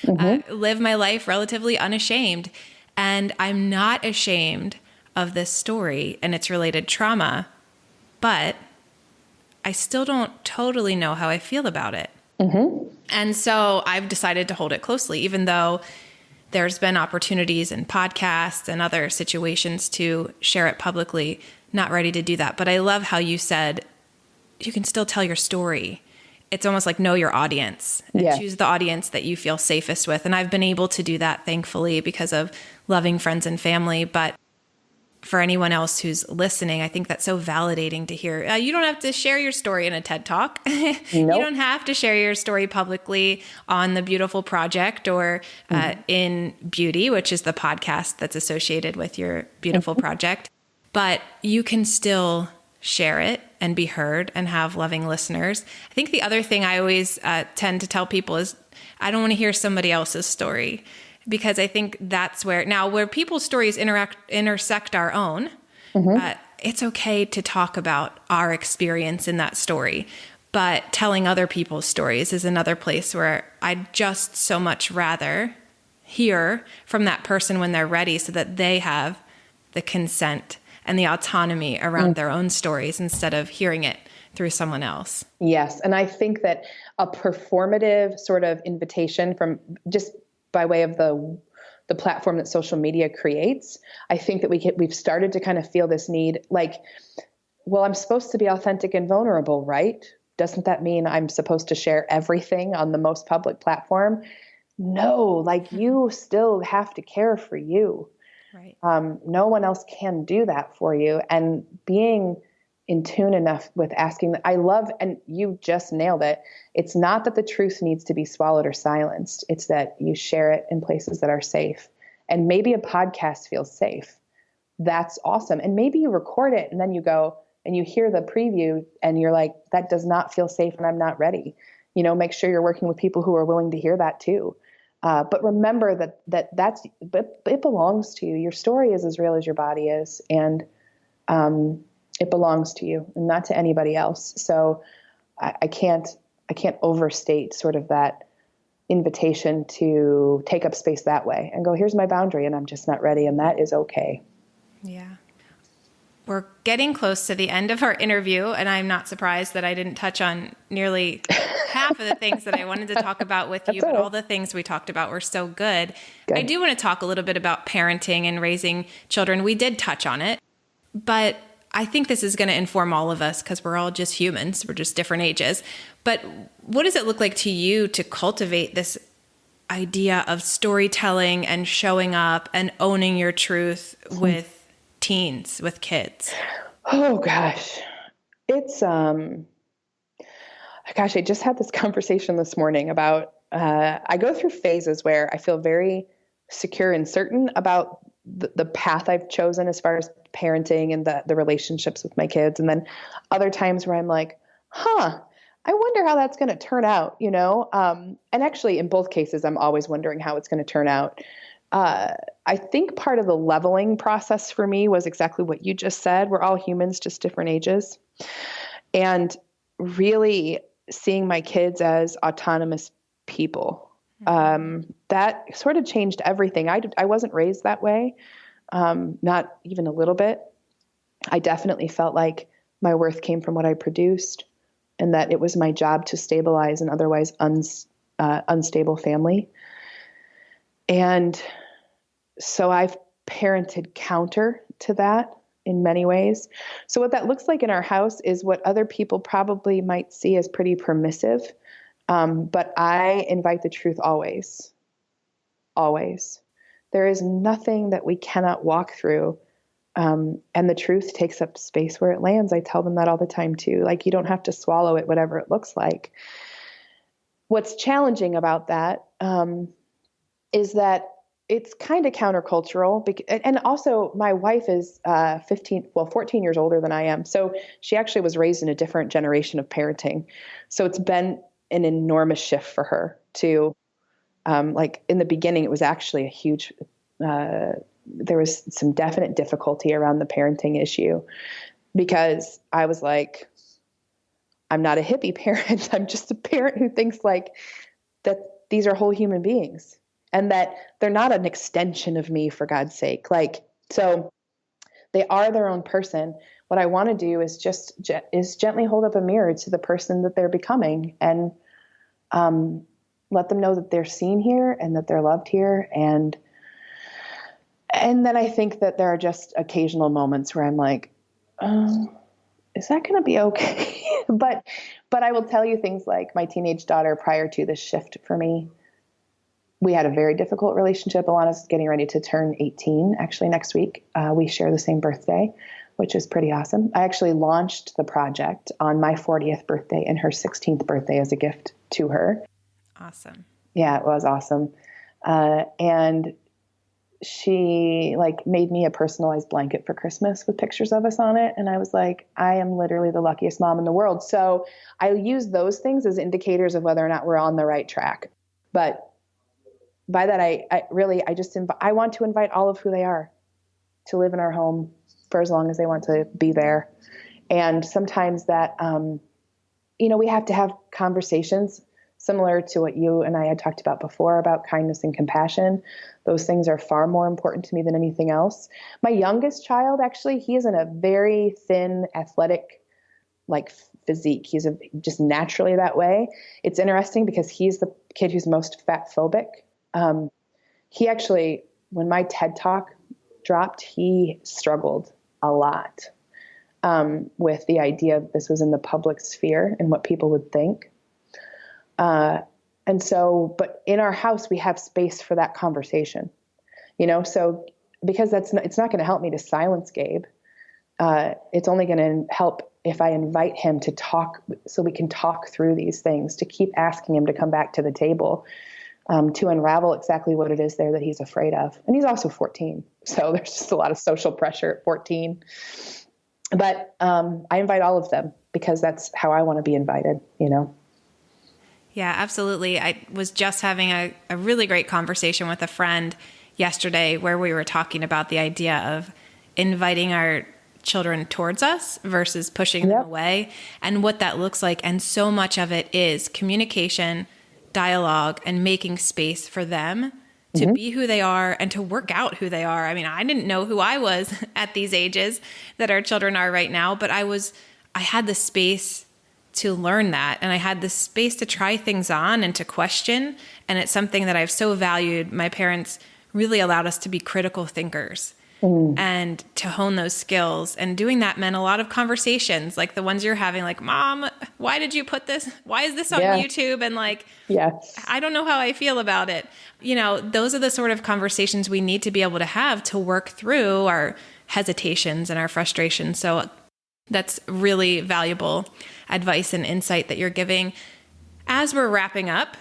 Mm-hmm. Live my life relatively unashamed, and I'm not ashamed of this story and its related trauma, but I still don't totally know how I feel about it. Mm-hmm. And so I've decided to hold it closely, even though there's been opportunities in podcasts and other situations to share it publicly. Not ready to do that. But I love how you said you can still tell your story. It's almost like know your audience and choose the audience that you feel safest with. And I've been able to do that, thankfully, because of loving friends and family. But for anyone else who's listening, I think that's so validating to hear. You don't have to share your story in a TED Talk. Nope. You don't have to share your story publicly on the Beautifull Project or in Beauty, which is the podcast that's associated with your Beautifull Project. But you can still share it and be heard and have loving listeners. I think the other thing I always tend to tell people is I don't want to hear somebody else's story. Because I think that's where people's stories intersect our own, it's okay to talk about our experience in that story. But telling other people's stories is another place where I'd just so much rather hear from that person when they're ready so that they have the consent and the autonomy around their own stories instead of hearing it through someone else.
Yes. And I think that a performative sort of invitation from just by way of the platform that social media creates, I think that we've started to kind of feel this need, like, well, I'm supposed to be authentic and vulnerable, right? Doesn't that mean I'm supposed to share everything on the most public platform? No, like you still have to care for you. Right. No one else can do that for you. And being in tune enough with asking that, I love, and you just nailed it. It's not that the truth needs to be swallowed or silenced. It's that you share it in places that are safe. And maybe a podcast feels safe, that's awesome. And maybe you record it and then you go and you hear the preview and you're like, that does not feel safe and I'm not ready. Make sure you're working with people who are willing to hear that too. But remember it belongs to you. Your story is as real as your body is. And it belongs to you and not to anybody else. So I can't overstate sort of that invitation to take up space that way and go, here's my boundary and I'm just not ready. And that is okay.
Yeah. We're getting close to the end of our interview, and I'm not surprised that I didn't touch on nearly half of the things that I wanted to talk about with you, but all the things we talked about were so good. I do want to talk a little bit about parenting and raising children. We did touch on it, but I think this is going to inform all of us because we're all just humans. We're just different ages. But what does it look like to you to cultivate this idea of storytelling and showing up and owning your truth with teens, with kids?
Oh gosh. It's, I just had this conversation this morning about, I go through phases where I feel very secure and certain about the path I've chosen as far as parenting and the relationships with my kids. And then other times where I'm like, I wonder how that's going to turn out, and actually in both cases, I'm always wondering how it's going to turn out. I think part of the leveling process for me was exactly what you just said. We're all humans, just different ages. And really seeing my kids as autonomous people. That sort of changed everything. I wasn't raised that way. Not even a little bit. I definitely felt like my worth came from what I produced and that it was my job to stabilize an otherwise unstable family. And so I've parented counter to that in many ways. So what that looks like in our house is what other people probably might see as pretty permissive. But I invite the truth always, always. There is nothing that we cannot walk through. And the truth takes up space where it lands. I tell them that all the time too. Like, you don't have to swallow it, whatever it looks like. What's challenging about that, is that it's kind of countercultural. And also my wife is 14 years older than I am. So she actually was raised in a different generation of parenting. So it's been an enormous shift for her to, like in the beginning, it was actually a huge, there was some definite difficulty around the parenting issue because I was like, I'm not a hippie parent. I'm just a parent who thinks like that these are whole human beings and that they're not an extension of me, for God's sake. Like, so they are their own person. What I want to do is just gently hold up a mirror to the person that they're becoming and let them know that they're seen here and that they're loved here. And then I think that there are just occasional moments where I'm like, is that going to be okay? But I will tell you things like my teenage daughter prior to this shift for me, we had a very difficult relationship. Alana's getting ready to turn 18 actually next week. We share the same birthday, which is pretty awesome. I actually launched the project on my 40th birthday and her 16th birthday as a gift to her.
Awesome.
Yeah, it was awesome. And she like made me a personalized blanket for Christmas with pictures of us on it. And I was like, I am literally the luckiest mom in the world. So I use those things as indicators of whether or not we're on the right track. But by that, I want to invite all of who they are to live in our home for as long as they want to be there. And sometimes that, we have to have conversations similar to what you and I had talked about before about kindness and compassion. Those things are far more important to me than anything else. My youngest child, actually, he is in a very thin, athletic, like physique. He's just naturally that way. It's interesting because he's the kid who's most fat phobic. He actually, when my TED Talk dropped, he struggled a lot with the idea that this was in the public sphere and what people would think. And so, but in our house, we have space for that conversation, so because it's not going to help me to silence Gabe. It's only going to help if I invite him to talk so we can talk through these things, to keep asking him to come back to the table. to unravel exactly what it is there that he's afraid of. And he's also 14. So there's just a lot of social pressure at 14. But I invite all of them because that's how I want to be invited, you know?
Yeah, absolutely. I was just having a really great conversation with a friend yesterday where we were talking about the idea of inviting our children towards us versus pushing them away and what that looks like. And so much of it is communication, dialogue, and making space for them to be who they are and to work out who they are. I mean, I didn't know who I was at these ages that our children are right now, but I had the space to learn that. And I had the space to try things on and to question. And it's something that I've so valued. My parents really allowed us to be critical thinkers and to hone those skills. And doing that meant a lot of conversations like the ones you're having, like, Mom, why did you put this? Why is this on YouTube? And like, I don't know how I feel about it. You know, those are the sort of conversations we need to be able to have to work through our hesitations and our frustrations. So that's really valuable advice and insight that you're giving. As we're wrapping up,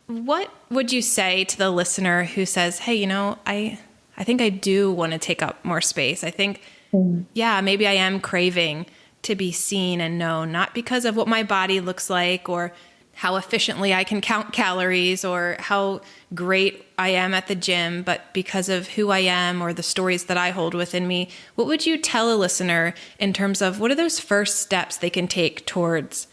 what would you say to the listener who says, hey, you know, I think I do want to take up more space. I think, maybe I am craving to be seen and known, not because of what my body looks like or how efficiently I can count calories or how great I am at the gym, but because of who I am or the stories that I hold within me. What would you tell a listener in terms of what are those first steps they can take towards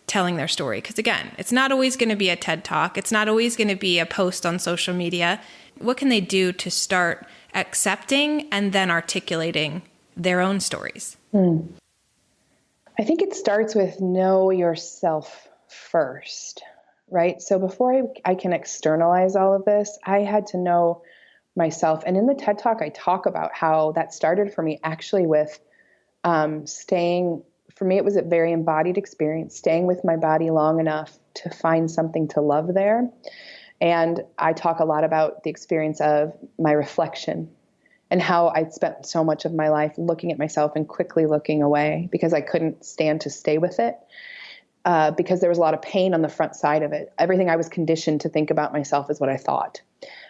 telling their story? Because again, it's not always going to be a TED Talk. It's not always going to be a post on social media. What can they do to start accepting and then articulating their own stories?
I think it starts with know yourself first, right? So before I can externalize all of this, I had to know myself. And in the TED Talk, I talk about how that started for me actually with staying. For me, it was a very embodied experience, staying with my body long enough to find something to love there. And I talk a lot about the experience of my reflection and how I'd spent so much of my life looking at myself and quickly looking away because I couldn't stand to stay with it. Because there was a lot of pain on the front side of it. Everything I was conditioned to think about myself is what I thought.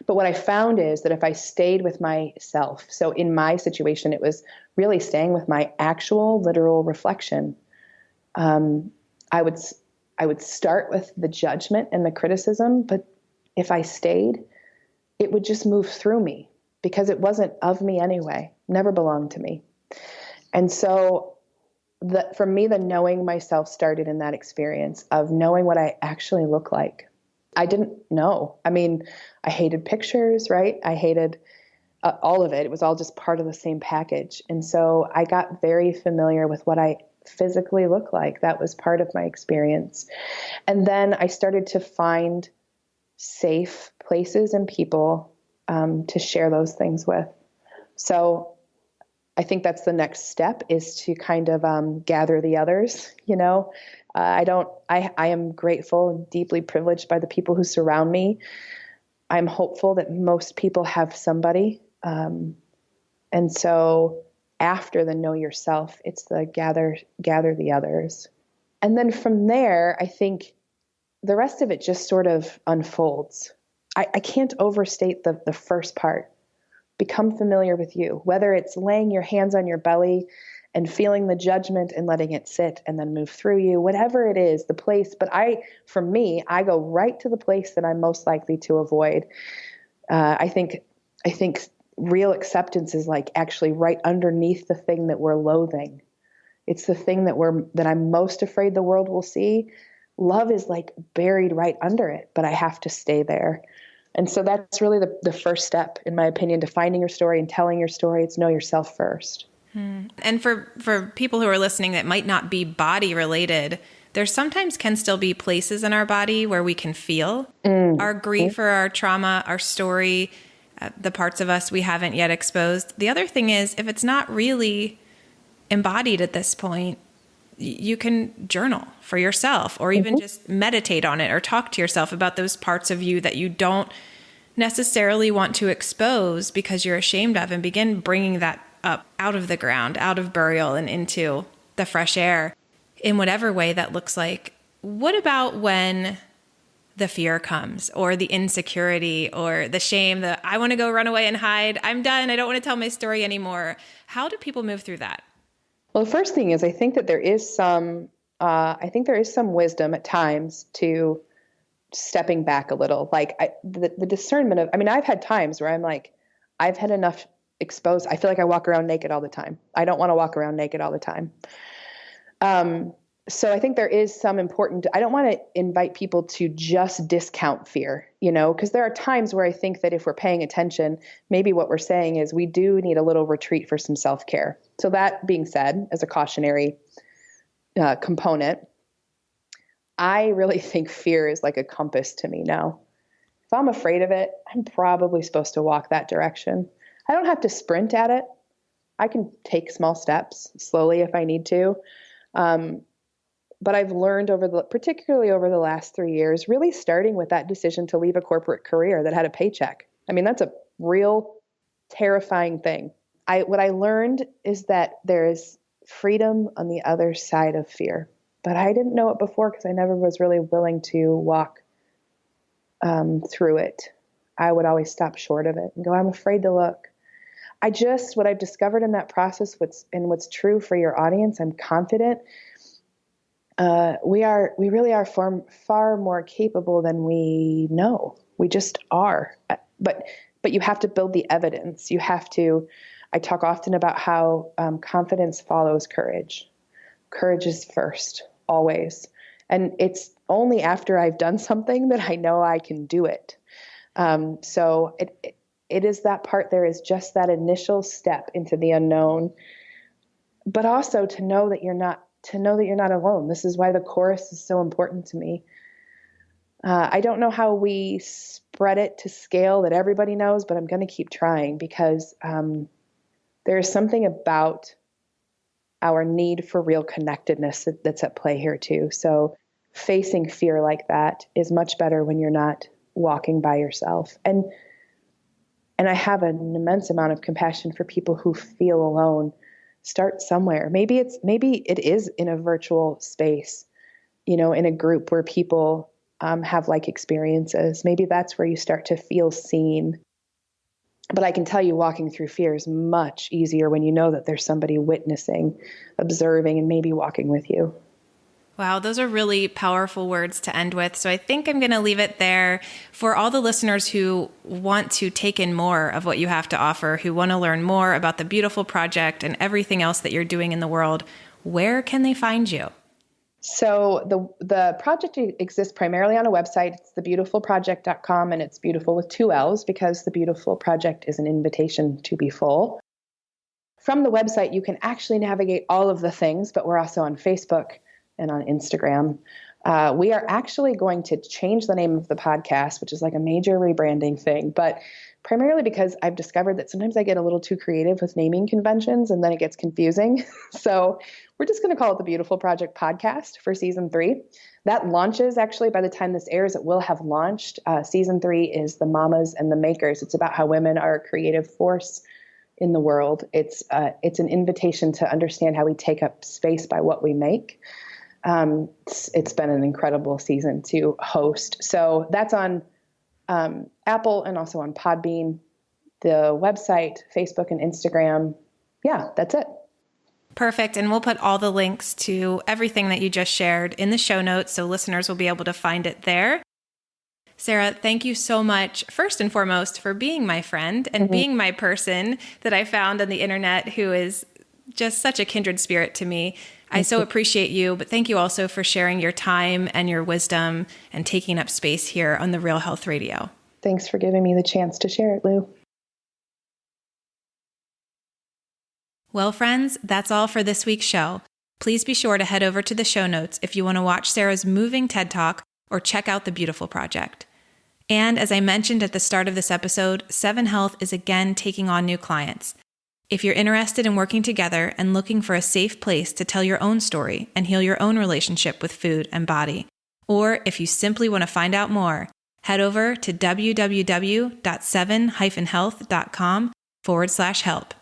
But what I found is that if I stayed with myself, so in my situation, it was really staying with my actual literal reflection. I would start with the judgment and the criticism, but if I stayed, it would just move through me because it wasn't of me anyway, never belonged to me. And so for me, the knowing myself started in that experience of knowing what I actually look like. I didn't know. I mean, I hated pictures, right? I hated all of it. It was all just part of the same package. And so I got very familiar with what I physically look like. That was part of my experience. And then I started to find safe places and people to share those things with. So I think that's the next step is to kind of gather the others, you know. I am grateful and deeply privileged by the people who surround me. I'm hopeful that most people have somebody. And so after the know yourself, it's the gather the others. And then from there, I think the rest of it just sort of unfolds. I can't overstate the first part. Become familiar with you, whether it's laying your hands on your belly and feeling the judgment and letting it sit and then move through you, whatever it is, the place. But for me, I go right to the place that I'm most likely to avoid. I think real acceptance is like actually right underneath the thing that we're loathing. It's the thing that I'm most afraid the world will see. Love is like buried right under it, but I have to stay there. And so that's really the first step, in my opinion, to finding your story and telling your story. It's know yourself first.
And for people who are listening that might not be body related, there sometimes can still be places in our body where we can feel our grief or our trauma, our story, the parts of us we haven't yet exposed. The other thing is, if it's not really embodied at this point, you can journal for yourself or even just meditate on it or talk to yourself about those parts of you that you don't necessarily want to expose because you're ashamed of, and begin bringing that up out of the ground, out of burial and into the fresh air in whatever way that looks like. What about when the fear comes, or the insecurity, or the shame, the I want to go run away and hide. I'm done. I don't want to tell my story anymore. How do people move through that?
Well, the first thing is I think that there is some wisdom at times to stepping back a little. Like the discernment of, I mean, I've had times where I'm like, I've had enough exposed. I feel like I walk around naked all the time. I don't want to walk around naked all the time. So I think there is some important, I don't want to invite people to just discount fear, because there are times where I think that if we're paying attention, maybe what we're saying is we do need a little retreat for some self-care. So that being said, as a cautionary component, I really think fear is like a compass to me now. If I'm afraid of it, I'm probably supposed to walk that direction. I don't have to sprint at it. I can take small steps slowly if I need to. But I've learned particularly over the last 3 years, really starting with that decision to leave a corporate career that had a paycheck. I mean, that's a real terrifying thing. What I learned is that there is freedom on the other side of fear, but I didn't know it before because I never was really willing to walk through it. I would always stop short of it and go, I'm afraid to look. What I've discovered in that process, what's true for your audience, I'm confident. We really are far more capable than we know. We just are. But you have to build the evidence. I talk often about how confidence follows courage. Courage is first, always. And it's only after I've done something that I know I can do it. So it is that part. There is just that initial step into the unknown, but also to know that you're not alone. This is why the chorus is so important to me. I don't know how we spread it to scale that everybody knows, but I'm going to keep trying because there is something about our need for real connectedness that's at play here too. So facing fear like that is much better when you're not walking by yourself. And I have an immense amount of compassion for people who feel alone. Start somewhere. Maybe it is in a virtual space, in a group where people have like experiences. Maybe that's where you start to feel seen. But I can tell you walking through fear is much easier when you know that there's somebody witnessing, observing, and maybe walking with you.
Wow, those are really powerful words to end with. So I think I'm going to leave it there. For all the listeners who want to take in more of what you have to offer, who want to learn more about the Beautifull Project and everything else that you're doing in the world, where can they find you?
So the project exists primarily on a website. It's thebeautifullproject.com, and it's beautiful with 2 L's because the Beautifull Project is an invitation to be full. From the website, you can actually navigate all of the things, but we're also on Facebook and on Instagram. We are actually going to change the name of the podcast, which is like a major rebranding thing, but primarily because I've discovered that sometimes I get a little too creative with naming conventions and then it gets confusing. So we're just going to call it the Beautifull Project Podcast for season 3. That launches actually by the time this airs, it will have launched. Season 3 is the Mamas and the Makers. It's about how women are a creative force in the world. It's an invitation to understand how we take up space by what we make. It's been an incredible season to host. So that's on Apple and also on Podbean, the website, Facebook, and Instagram. Yeah, that's it.
Perfect. And we'll put all the links to everything that you just shared in the show notes so listeners will be able to find it there. Sarah, thank you so much, first and foremost, for being my friend and being my person that I found on the internet who is just such a kindred spirit to me. I so appreciate you, but thank you also for sharing your time and your wisdom and taking up space here on the Real Health Radio.
Thanks for giving me the chance to share it, Lou.
Well, friends, that's all for this week's show. Please be sure to head over to the show notes if you want to watch Sarah's moving TED Talk or check out the Beautifull Project. And as I mentioned at the start of this episode, 7 Health is again taking on new clients. If you're interested in working together and looking for a safe place to tell your own story and heal your own relationship with food and body, or if you simply want to find out more, head over to www.7-health.com/help.